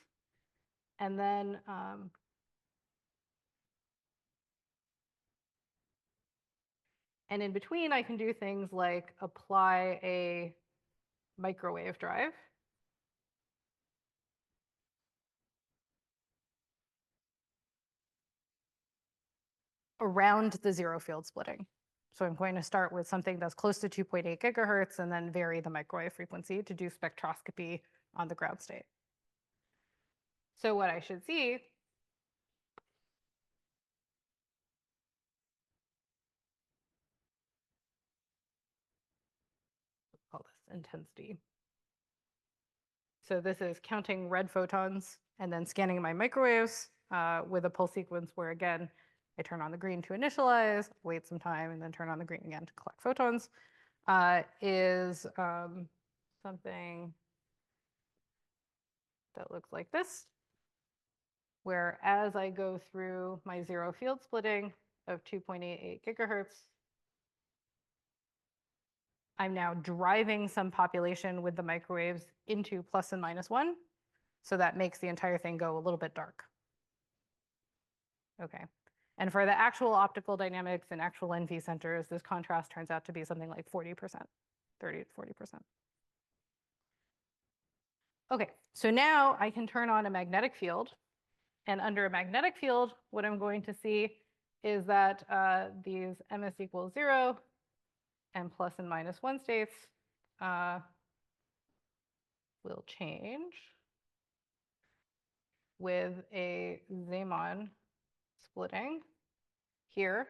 Speaker 2: And then and in between, I can do things like apply a microwave drive. Around the 0 field splitting. So I'm going to start with something that's close to 2.8 gigahertz and then vary the microwave frequency to do spectroscopy on the ground state. So what I should see call this intensity. So this is counting red photons and then scanning my microwaves with a pulse sequence where, again, I turn on the green to initialize, wait some time, and then turn on the green again to collect photons, is something that looks like this, where as I go through my 0 field splitting of 2.88 gigahertz, I'm now driving some population with the microwaves into plus and minus 1. So that makes the entire thing go a little bit dark. Okay. And for the actual optical dynamics and actual NV centers, this contrast turns out to be something like 40%, 30 to 40%. Okay, so now I can turn on a magnetic field. And under a magnetic field, what I'm going to see is that these ms equals 0 and plus and minus 1 states will change with a Zeeman splitting here.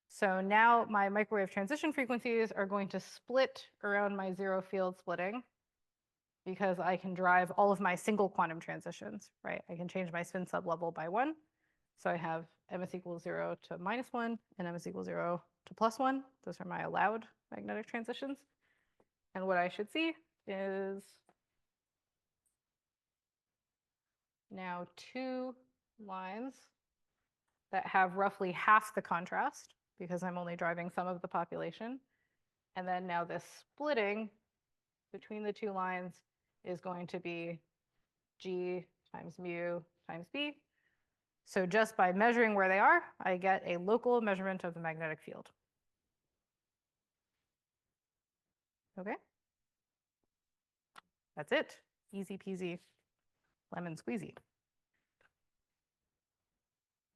Speaker 2: So now my microwave transition frequencies are going to split around my zero field splitting because I can drive all of my single quantum transitions, right? I can change my spin sublevel by 1. So I have ms equals 0 to minus 1 and ms equals 0 to plus 1. Those are my allowed magnetic transitions. And what I should see is now 2 lines that have roughly half the contrast because I'm only driving some of the population. And then now this splitting between the 2 lines is going to be G times mu times B. So just by measuring where they are, I get a local measurement of the magnetic field. Okay. That's it. Easy peasy, lemon squeezy.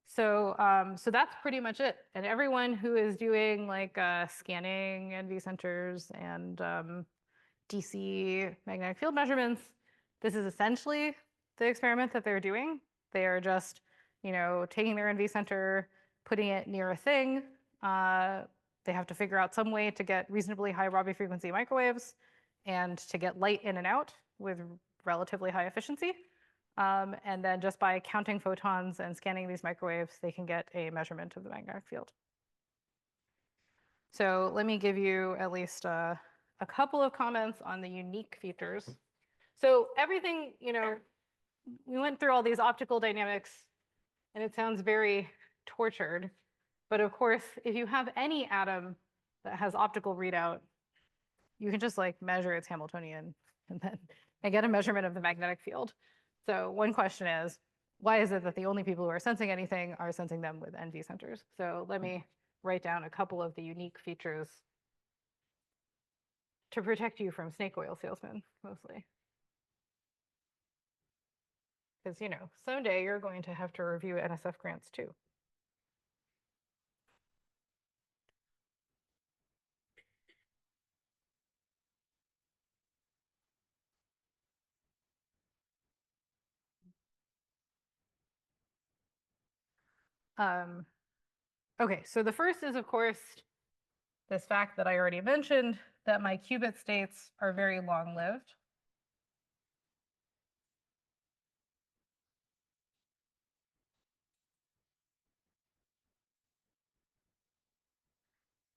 Speaker 2: So, so that's pretty much it. And everyone who is doing like scanning NV centers and DC magnetic field measurements, this is essentially the experiment that they're doing. They are just, you know, taking their NV center, putting it near a thing. They have to figure out some way to get reasonably high Rabi frequency microwaves and to get light in and out with relatively high efficiency. And then just by counting photons and scanning these microwaves, they can get a measurement of the magnetic field. So let me give you at least a couple of comments on the unique features. So everything, you know, we went through all these optical dynamics, and it sounds very tortured. But of course, if you have any atom that has optical readout, you can just like measure its Hamiltonian and then get a measurement of the magnetic field. So one question is, why is it that the only people who are sensing anything are sensing them with NV centers? So let me write down a couple of the unique features to protect you from snake oil salesmen, mostly. Because, you know, someday you're going to have to review NSF grants too. Okay, so the first is, of course, this fact that I already mentioned, that my qubit states are very long-lived.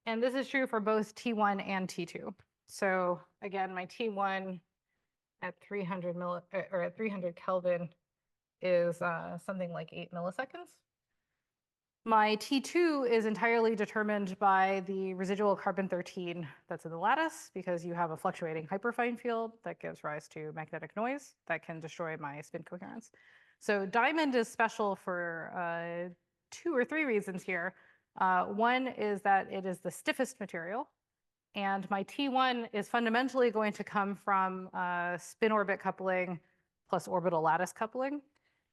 Speaker 2: And this is true for both T1 and T2. So again, my T1 at 300 or at 300 Kelvin is something like 8 milliseconds. My T2 is entirely determined by the residual carbon-13 that's in the lattice, because you have a fluctuating hyperfine field that gives rise to magnetic noise that can destroy my spin coherence. So diamond is special for 2 or 3 reasons here. One is that it is the stiffest material, and my T1 is fundamentally going to come from spin orbit coupling plus orbital lattice coupling,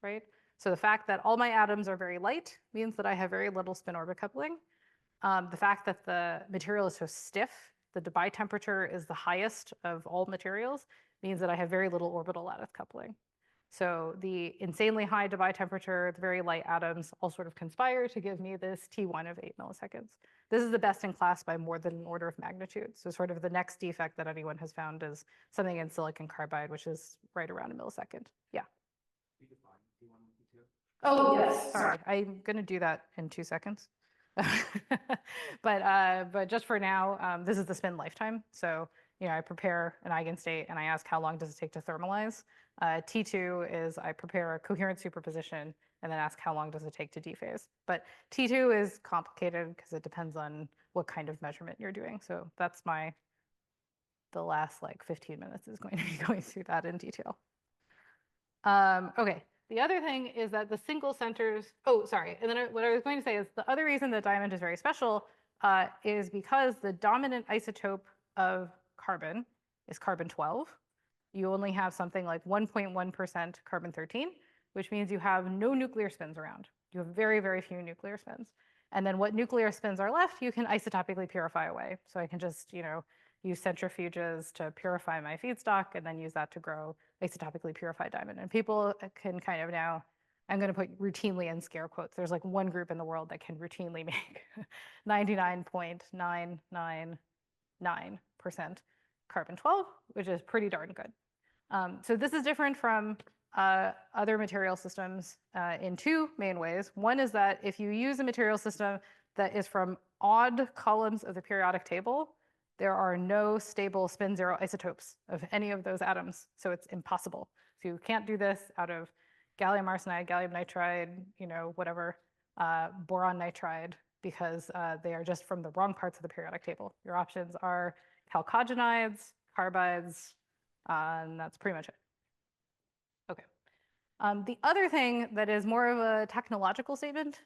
Speaker 2: right? So the fact that all my atoms are very light means that I have very little spin orbit coupling. The fact that the material is so stiff, the Debye temperature is the highest of all materials, means that I have very little orbital lattice coupling. So the insanely high Debye temperature, the very light atoms all sort of conspire to give me this T1 of 8 milliseconds. This is the best in class by more than an order of magnitude. So sort of the next defect that anyone has found is something in silicon carbide, which is right around a millisecond. Yeah. Oh, yes, sorry. I'm going to do that in 2 seconds. But just for now, this is the spin lifetime. So, you know, I prepare an eigenstate and I ask how long does it take to thermalize. T2 is I prepare a coherent superposition and then ask how long does it take to dephase. But T2 is complicated because it depends on what kind of measurement you're doing. So that's the last like 15 minutes is going to be going through that in detail. Okay. The other thing is that the single centers, oh, sorry. And then what I was going to say is the other reason that diamond is very special is because the dominant isotope of carbon is carbon-12. You only have something like 1.1% carbon-13, which means you have no nuclear spins around. You have very, very few nuclear spins. And then what nuclear spins are left, you can isotopically purify away. So I can just, use centrifuges to purify my feedstock and then use that to grow isotopically purified diamond. And people can kind of now, I'm going to put routinely in scare quotes. There's like one group in the world that can routinely make 99.999% carbon-12, which is pretty darn good. So this is different from other material systems in two main ways. One is that if you use a material system that is from odd columns of the periodic table, there are no stable spin zero isotopes of any of those atoms. So it's impossible. So you can't do this out of gallium arsenide, gallium nitride, whatever, boron nitride, because they are just from the wrong parts of the periodic table. Your options are chalcogenides, carbides, and that's pretty much it. Okay. The other thing that is more of a technological statement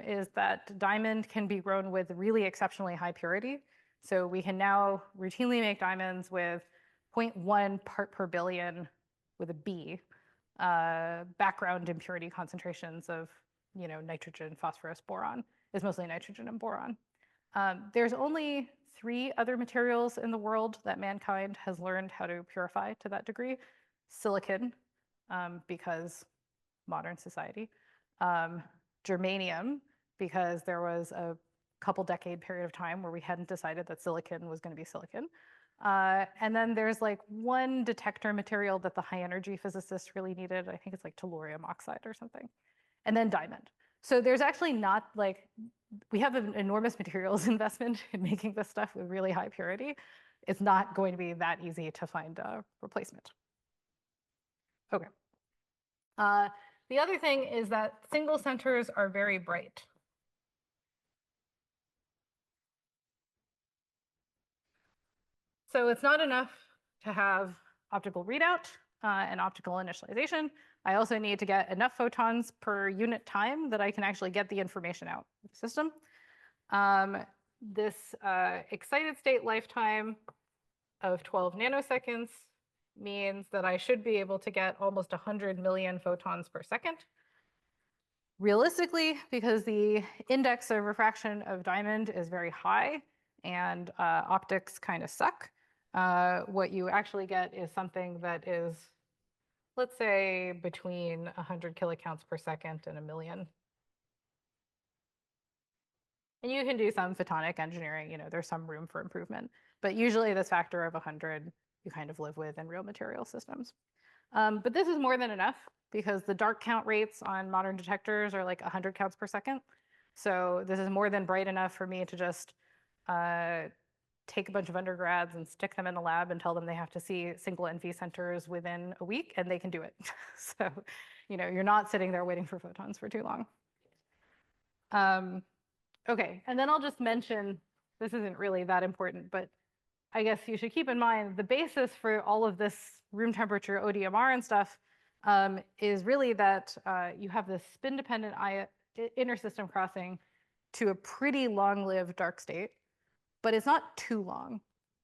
Speaker 2: is that diamond can be grown with really exceptionally high purity. So we can now routinely make diamonds with 0.1 part per billion with a B background impurity concentrations of nitrogen, phosphorus, boron. It's mostly nitrogen and boron. There's only 3 other materials in the world that mankind has learned how to purify to that degree. Silicon, because modern society. Germanium, because there was a couple decade period of time where we hadn't decided that silicon was going to be silicon. And then there's like one detector material that the high energy physicists really needed. I think it's like tellurium oxide or something. And then diamond. So there's actually not like, we have an enormous materials investment in making this stuff with really high purity. It's not going to be that easy to find a replacement. Okay. The other thing is that single centers are very bright. So it's not enough to have optical readout and optical initialization. I also need to get enough photons per unit time that I can actually get the information out of the system. This excited state lifetime of 12 nanoseconds means that I should be able to get almost 100 million photons per second. Realistically, because the index of refraction of diamond is very high and optics kind of suck, what you actually get is something that is, let's say, between 100 kilocounts per second and 1 million. And you can do some photonic engineering, there's some room for improvement. But usually this factor of 100 you kind of live with in real material systems. But this is more than enough because the dark count rates on modern detectors are like 100 counts per second. So this is more than bright enough for me to just take a bunch of undergrads and stick them in the lab and tell them they have to see single NV centers within a week, and they can do it. So, you're not sitting there waiting for photons for too long. Okay, and then I'll just mention, this isn't really that important, but I guess you should keep in mind the basis for all of this room temperature ODMR and stuff is really that you have this spin-dependent inter-system crossing to a pretty long-lived dark state, but it's not too long.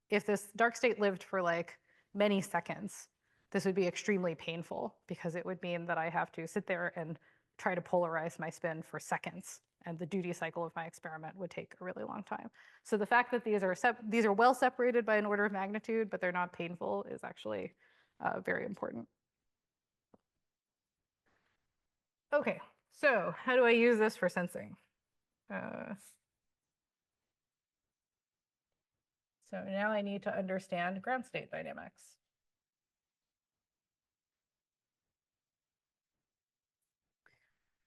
Speaker 2: If this dark state lived for like many seconds, this would be extremely painful because it would mean that I have to sit there and try to polarize my spin for seconds. And the duty cycle of my experiment would take a really long time. So the fact that these are well separated by an order of magnitude, but they're not painful is actually very important. Okay, so how do I use this for sensing? So now I need to understand ground state dynamics.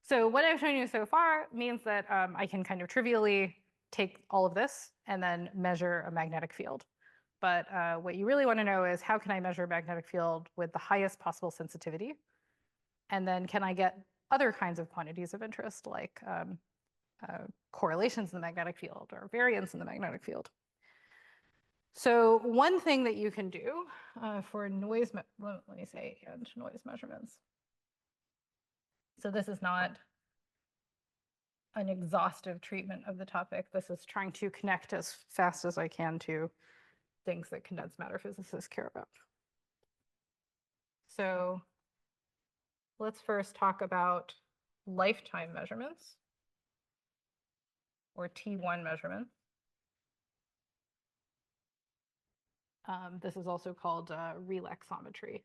Speaker 2: So what I've shown you so far means that I can kind of trivially take all of this and then measure a magnetic field. But what you really want to know is how can I measure a magnetic field with the highest possible sensitivity? And then can I get other kinds of quantities of interest like correlations in the magnetic field or variance in the magnetic field? So one thing that you can do for noise, let me say, and noise measurements. So this is not an exhaustive treatment of the topic. This is trying to connect as fast as I can to things that condensed matter physicists care about. So let's first talk about lifetime measurements, or T1 measurements. This is also called relaxometry.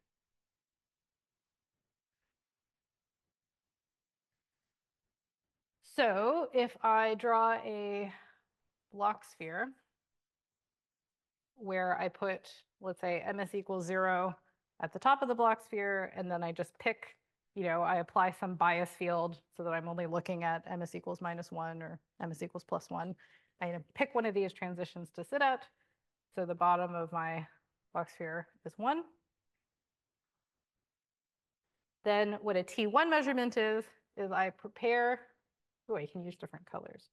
Speaker 2: So if I draw a block sphere where I put, let's say, ms equals 0 at the top of the block sphere, and then I just pick, I apply some bias field so that I'm only looking at ms equals -1 or ms equals +1. I pick one of these transitions to sit at. So the bottom of my block sphere is 1. Then what a T1 measurement is I prepare, oh, I can use different colors.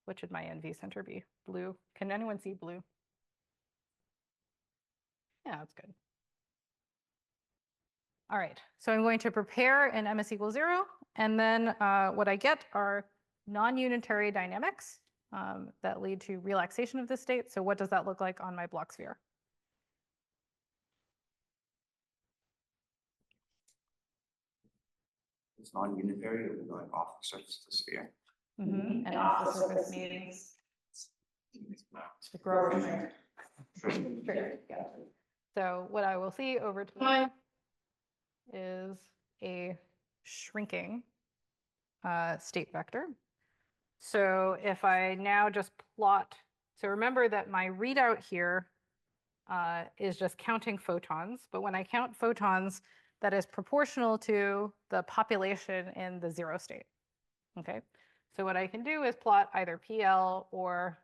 Speaker 2: What should my NV center be? Blue. Can anyone see blue? Yeah, that's good. All right, so I'm going to prepare an ms equals 0, and then what I get are non-unitary dynamics that lead to relaxation of this state. So what does that look like on my block sphere?
Speaker 5: It's non-unitary or going off the surface of the sphere.
Speaker 2: And off the surface means the growth rate. Sure. Yeah. So what I will see over time is a shrinking state vector. So if I now just plot, so remember that my readout here is just counting photons, but when I count photons, that is proportional to the population in the 0 state. Okay, so what I can do is plot either PL, or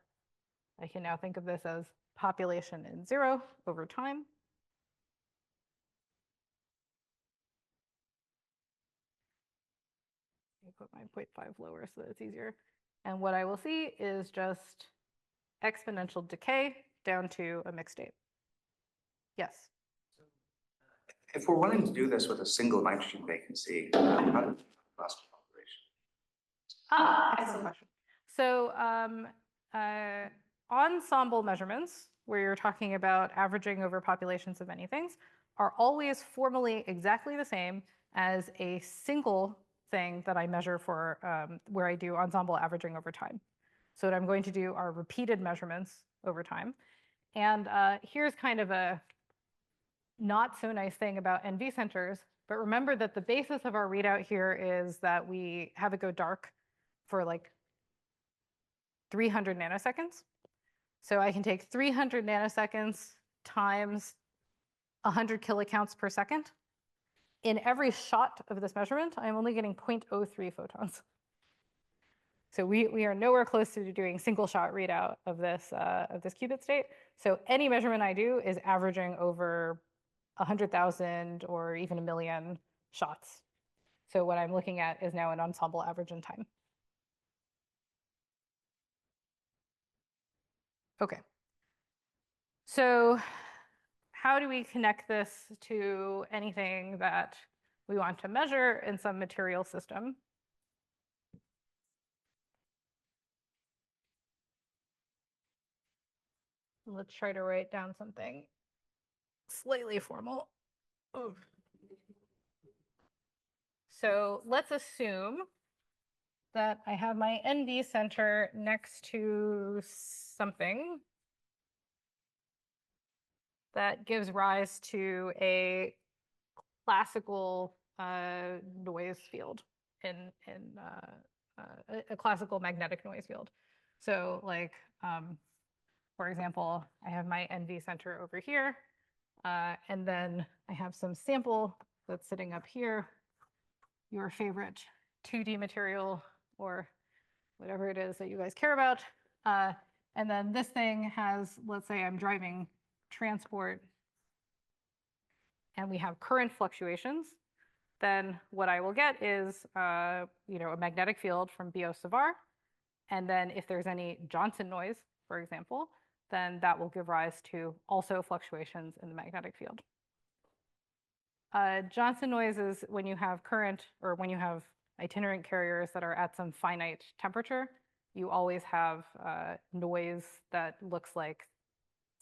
Speaker 2: I can now think of this as population in 0 over time. Let me put my 0.5 lower so that it's easier. And what I will see is just exponential decay down to a mixed state. Yes.
Speaker 5: If we're willing to do this with a single nitrogen vacancy, how do we class population?
Speaker 2: Excellent question. So ensemble measurements, where you're talking about averaging over populations of many things, are always formally exactly the same as a single thing that I measure for where I do ensemble averaging over time. So what I'm going to do are repeated measurements over time. And here's kind of a not so nice thing about NV centers, but remember that the basis of our readout here is that we have it go dark for like 300 nanoseconds. So I can take 300 nanoseconds times 100 kilocounts per second. In every shot of this measurement, I'm only getting 0.03 photons. So we are nowhere close to doing single shot readout of this qubit state. So any measurement I do is averaging over 100,000 or even 1 million shots. So what I'm looking at is now an ensemble average in time. Okay. So how do we connect this to anything that we want to measure in some material system? Let's try to write down something slightly formal. Oh. So let's assume that I have my NV center next to something that gives rise to a classical noise field in a classical magnetic noise field. So like, for example, I have my NV center over here, and then I have some sample that's sitting up here, your favorite 2D material or whatever it is that you guys care about. And then this thing has, let's say I'm driving transport and we have current fluctuations, then what I will get is a magnetic field from Biot-Savart. And then if there's any Johnson noise, for example, then that will give rise to also fluctuations in the magnetic field. Johnson noise is when you have current, or when you have itinerant carriers that are at some finite temperature, you always have noise that looks like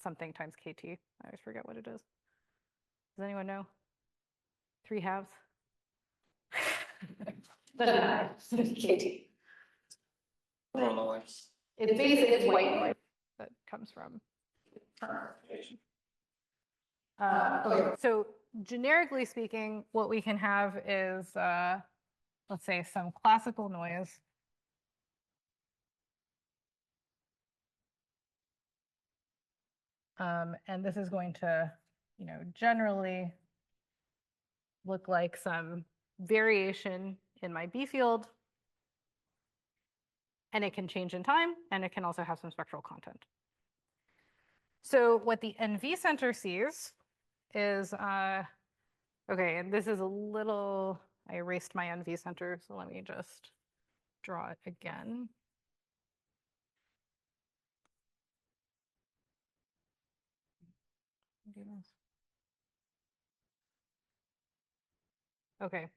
Speaker 2: something times KT. I always forget what it is. Does anyone know? 3/2. KT.
Speaker 3: I don't know.
Speaker 2: It's basically it's white noise that comes from. Okay, so generically speaking, what we can have is, let's say, some classical noise. And this is going to, generally look like some variation in my B field. And it can change in time, and it can also have some spectral content. So what the NV center sees is, okay, and this is a little, I erased my NV center, so let me just draw it again. Okay,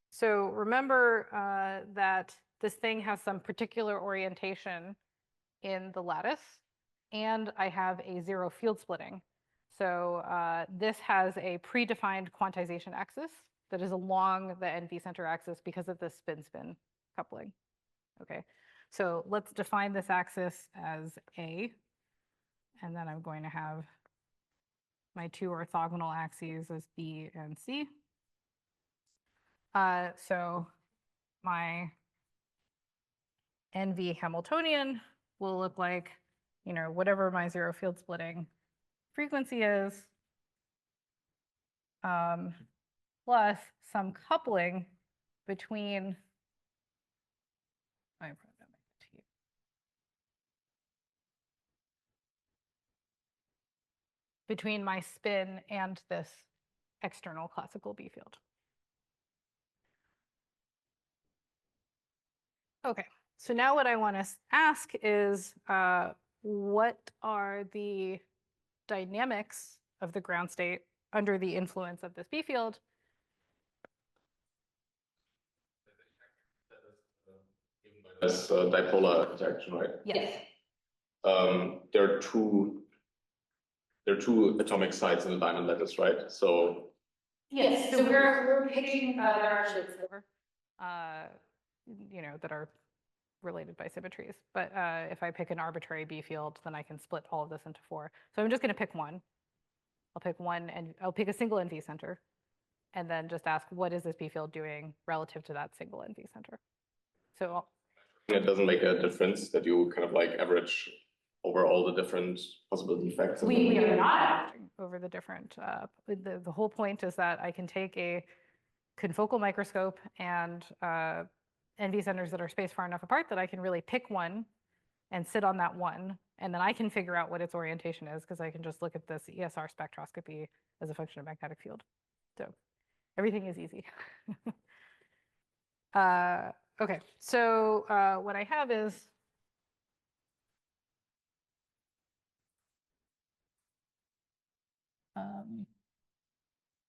Speaker 2: so remember that this thing has some particular orientation in the lattice, and I have a zero field splitting. So this has a predefined quantization axis that is along the NV center axis because of this spin-spin coupling. Okay, so let's define this axis as A, and then I'm going to have my two orthogonal axes as B and C. So my NV Hamiltonian will look like, whatever my zero field splitting frequency is, plus some coupling between my spin and this external classical B field. Okay, so now what I want to ask is, what are the dynamics of the ground state under the influence of this B field?
Speaker 3: This dipolar interaction, right?
Speaker 2: Yes.
Speaker 3: There are two atomic sites in the diamond lattice, right? So
Speaker 2: yes, so we're picking there are actually four, that are related by symmetries. But if I pick an arbitrary B field, then I can split all of this into four. So I'm just going to pick one. I'll pick one, and I'll pick a single NV center, and then just ask, what is this B field doing relative to that single NV center? So
Speaker 3: it doesn't make a difference that you kind of like average over all the different possible defects.
Speaker 2: We are not averaging over the different. The whole point is that I can take a confocal microscope and NV centers that are spaced far enough apart that I can really pick one and sit on that one, and then I can figure out what its orientation is because I can just look at this ESR spectroscopy as a function of magnetic field. So everything is easy. Okay, so what I have is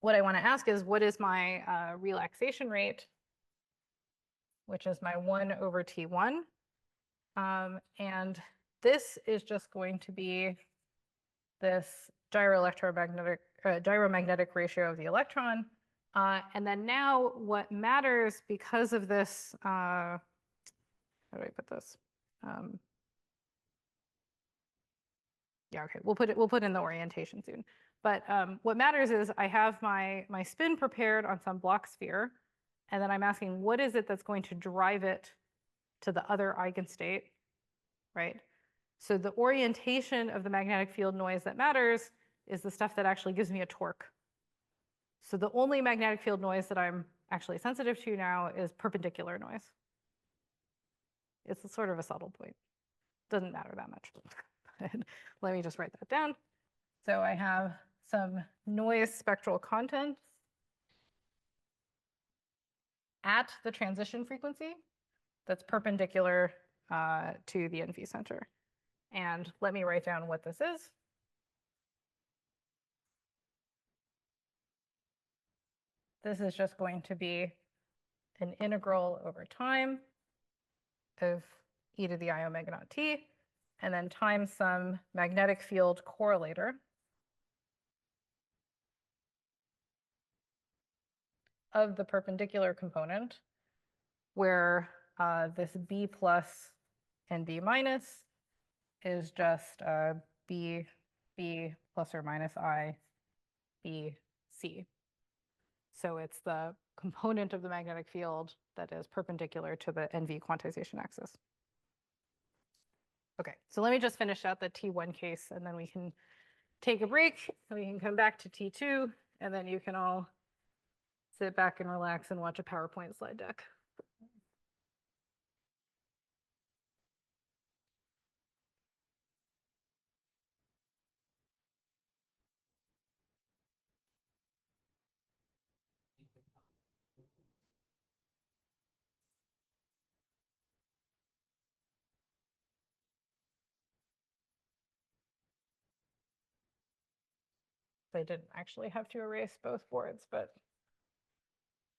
Speaker 2: what I want to ask is, what is my relaxation rate, which is my 1/T1. And this is just going to be this gyromagnetic ratio of the electron. And then now what matters because of this, how do I put this? Yeah, okay, we'll put in the orientation soon. But what matters is I have my spin prepared on some block sphere, and then I'm asking, what is it that's going to drive it to the other eigenstate, right? So the orientation of the magnetic field noise that matters is the stuff that actually gives me a torque. So the only magnetic field noise that I'm actually sensitive to now is perpendicular noise. It's a sort of a subtle point. Doesn't matter that much. Let me just write that down. So I have some noise spectral content at the transition frequency that's perpendicular to the NV center. And let me write down what this is. This is just going to be an integral over time of e to the I omega naught t and then times some magnetic field correlator of the perpendicular component, where this B plus and B minus is just B plus or minus I B C. So it's the component of the magnetic field that is perpendicular to the NV quantization axis. Okay, so let me just finish out the T1 case, and then we can take a break, and we can come back to T2, and then you can all sit back and relax and watch a PowerPoint slide deck. I didn't actually have to erase both boards, but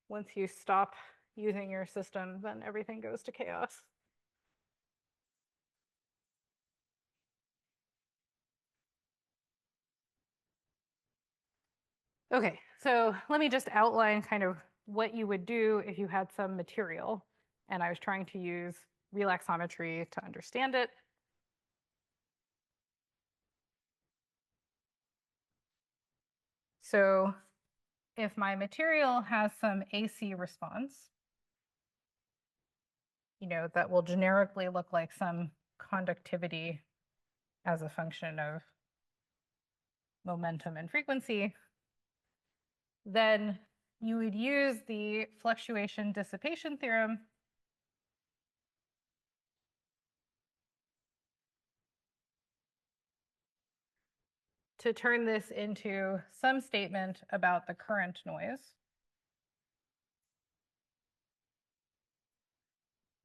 Speaker 2: once you stop using your system, then everything goes to chaos. Okay, so let me just outline kind of what you would do if you had some material and I was trying to use relaxometry to understand it. So if my material has some AC response, that will generically look like some conductivity as a function of momentum and frequency, then you would use the fluctuation dissipation theorem to turn this into some statement about the current noise,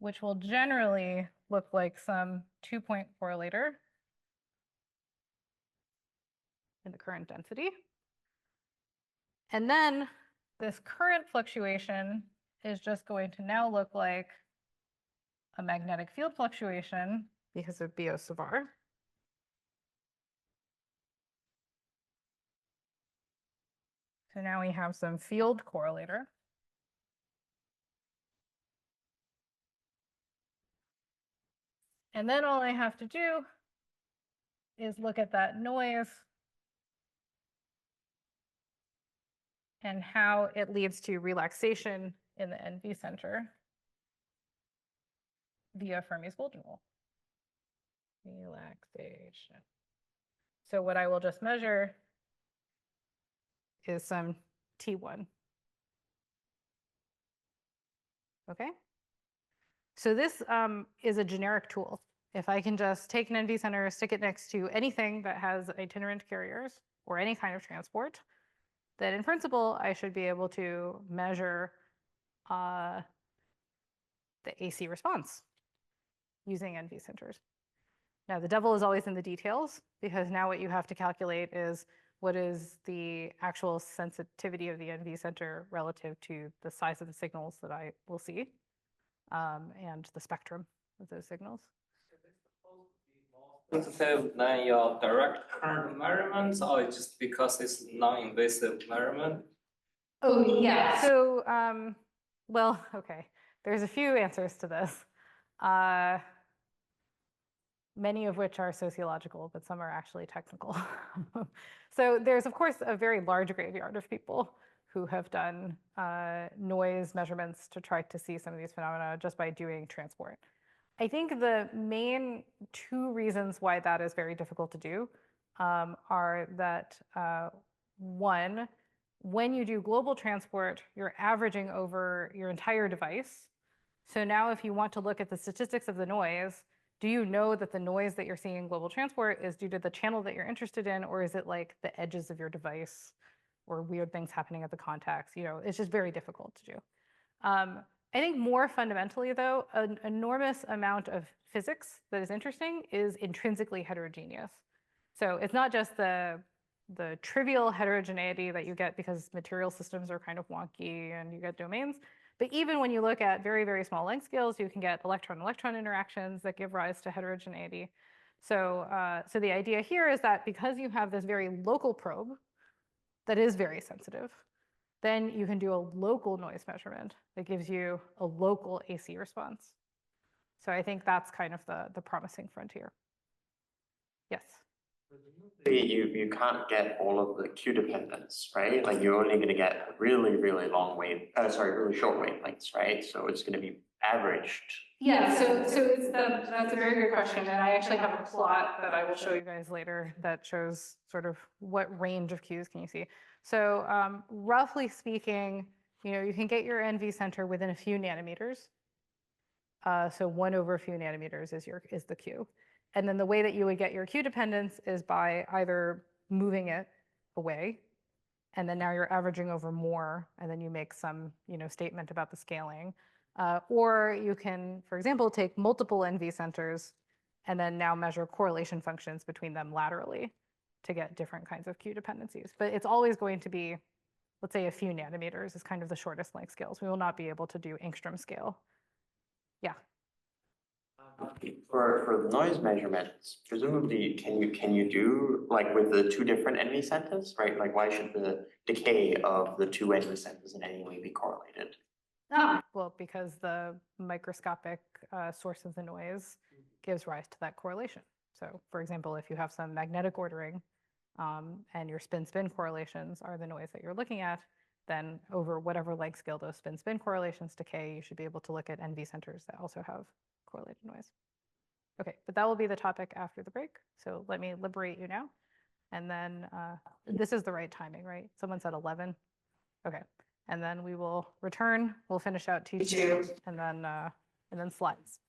Speaker 2: which will generally look like some 2-point correlator in the current density. And then this current fluctuation is just going to now look like a magnetic field fluctuation because of Biot-Savart. So now we have some field correlator. And then all I have to do is look at that noise and how it leads to relaxation in the NV center via Fermi's golden rule. Relaxation. So what I will just measure is some T1. Okay? So this is a generic tool. If I can just take an NV center, stick it next to anything that has itinerant carriers or any kind of transport, then in principle, I should be able to measure the AC response using NV centers. Now, the devil is always in the details, because now what you have to calculate is what is the actual sensitivity of the NV center relative to the size of the signals that I will see, and the spectrum of those signals.
Speaker 6: Sensitive than your direct current measurements, or it's just because it's non-invasive measurement?
Speaker 2: Oh, yeah. So, well, okay. There's a few answers to this, many of which are sociological, but some are actually technical. So there's, of course, a very large graveyard of people who have done noise measurements to try to see some of these phenomena just by doing transport. I think the main two reasons why that is very difficult to do are that, one, when you do global transport, you're averaging over your entire device. So now if you want to look at the statistics of the noise, do you know that the noise that you're seeing in global transport is due to the channel that you're interested in, or is it like the edges of your device or weird things happening at the contacts? It's just very difficult to do. I think more fundamentally, though, an enormous amount of physics that is interesting is intrinsically heterogeneous. So it's not just the trivial heterogeneity that you get because material systems are kind of wonky and you get domains. But even when you look at very, very small length scales, you can get electron-electron interactions that give rise to heterogeneity. So, so the idea here is that because you have this very local probe that is very sensitive, then you can do a local noise measurement that gives you a local AC response. So I think that's kind of the promising frontier. Yes.
Speaker 7: You can't get all of the Q dependence, right? Like you're only going to get really, really long wave, really short wavelengths, right? So it's going to be averaged.
Speaker 2: Yeah, so it's that's a very good question, and I actually have a plot that I will show you guys later that shows sort of what range of Qs can you see. So roughly speaking, you can get your NV center within a few nanometers. So 1 over a few nanometers is the Q. And then the way that you would get your Q dependence is by either moving it away, and then now you're averaging over more, and then you make some statement about the scaling. Or you can, for example, take multiple NV centers and then now measure correlation functions between them laterally to get different kinds of Q dependencies. But it's always going to be, let's say, a few nanometers is kind of the shortest length scales. We will not be able to do angstrom scale. Yeah.
Speaker 7: For the noise measurements, presumably, can you do like with the 2 different NV centers, right? Like why should the decay of the 2 NV centers in any way be correlated?
Speaker 2: Well, because the microscopic source of the noise gives rise to that correlation. So for example, if you have some magnetic ordering and your spin-spin correlations are the noise that you're looking at, then over whatever length scale those spin-spin correlations decay, you should be able to look at NV centers that also have correlated noise. Okay, but that will be the topic after the break. So let me liberate you now. And then this is the right timing, right? Someone said 11. Okay. And then we will return. We'll finish out T2 and then slides.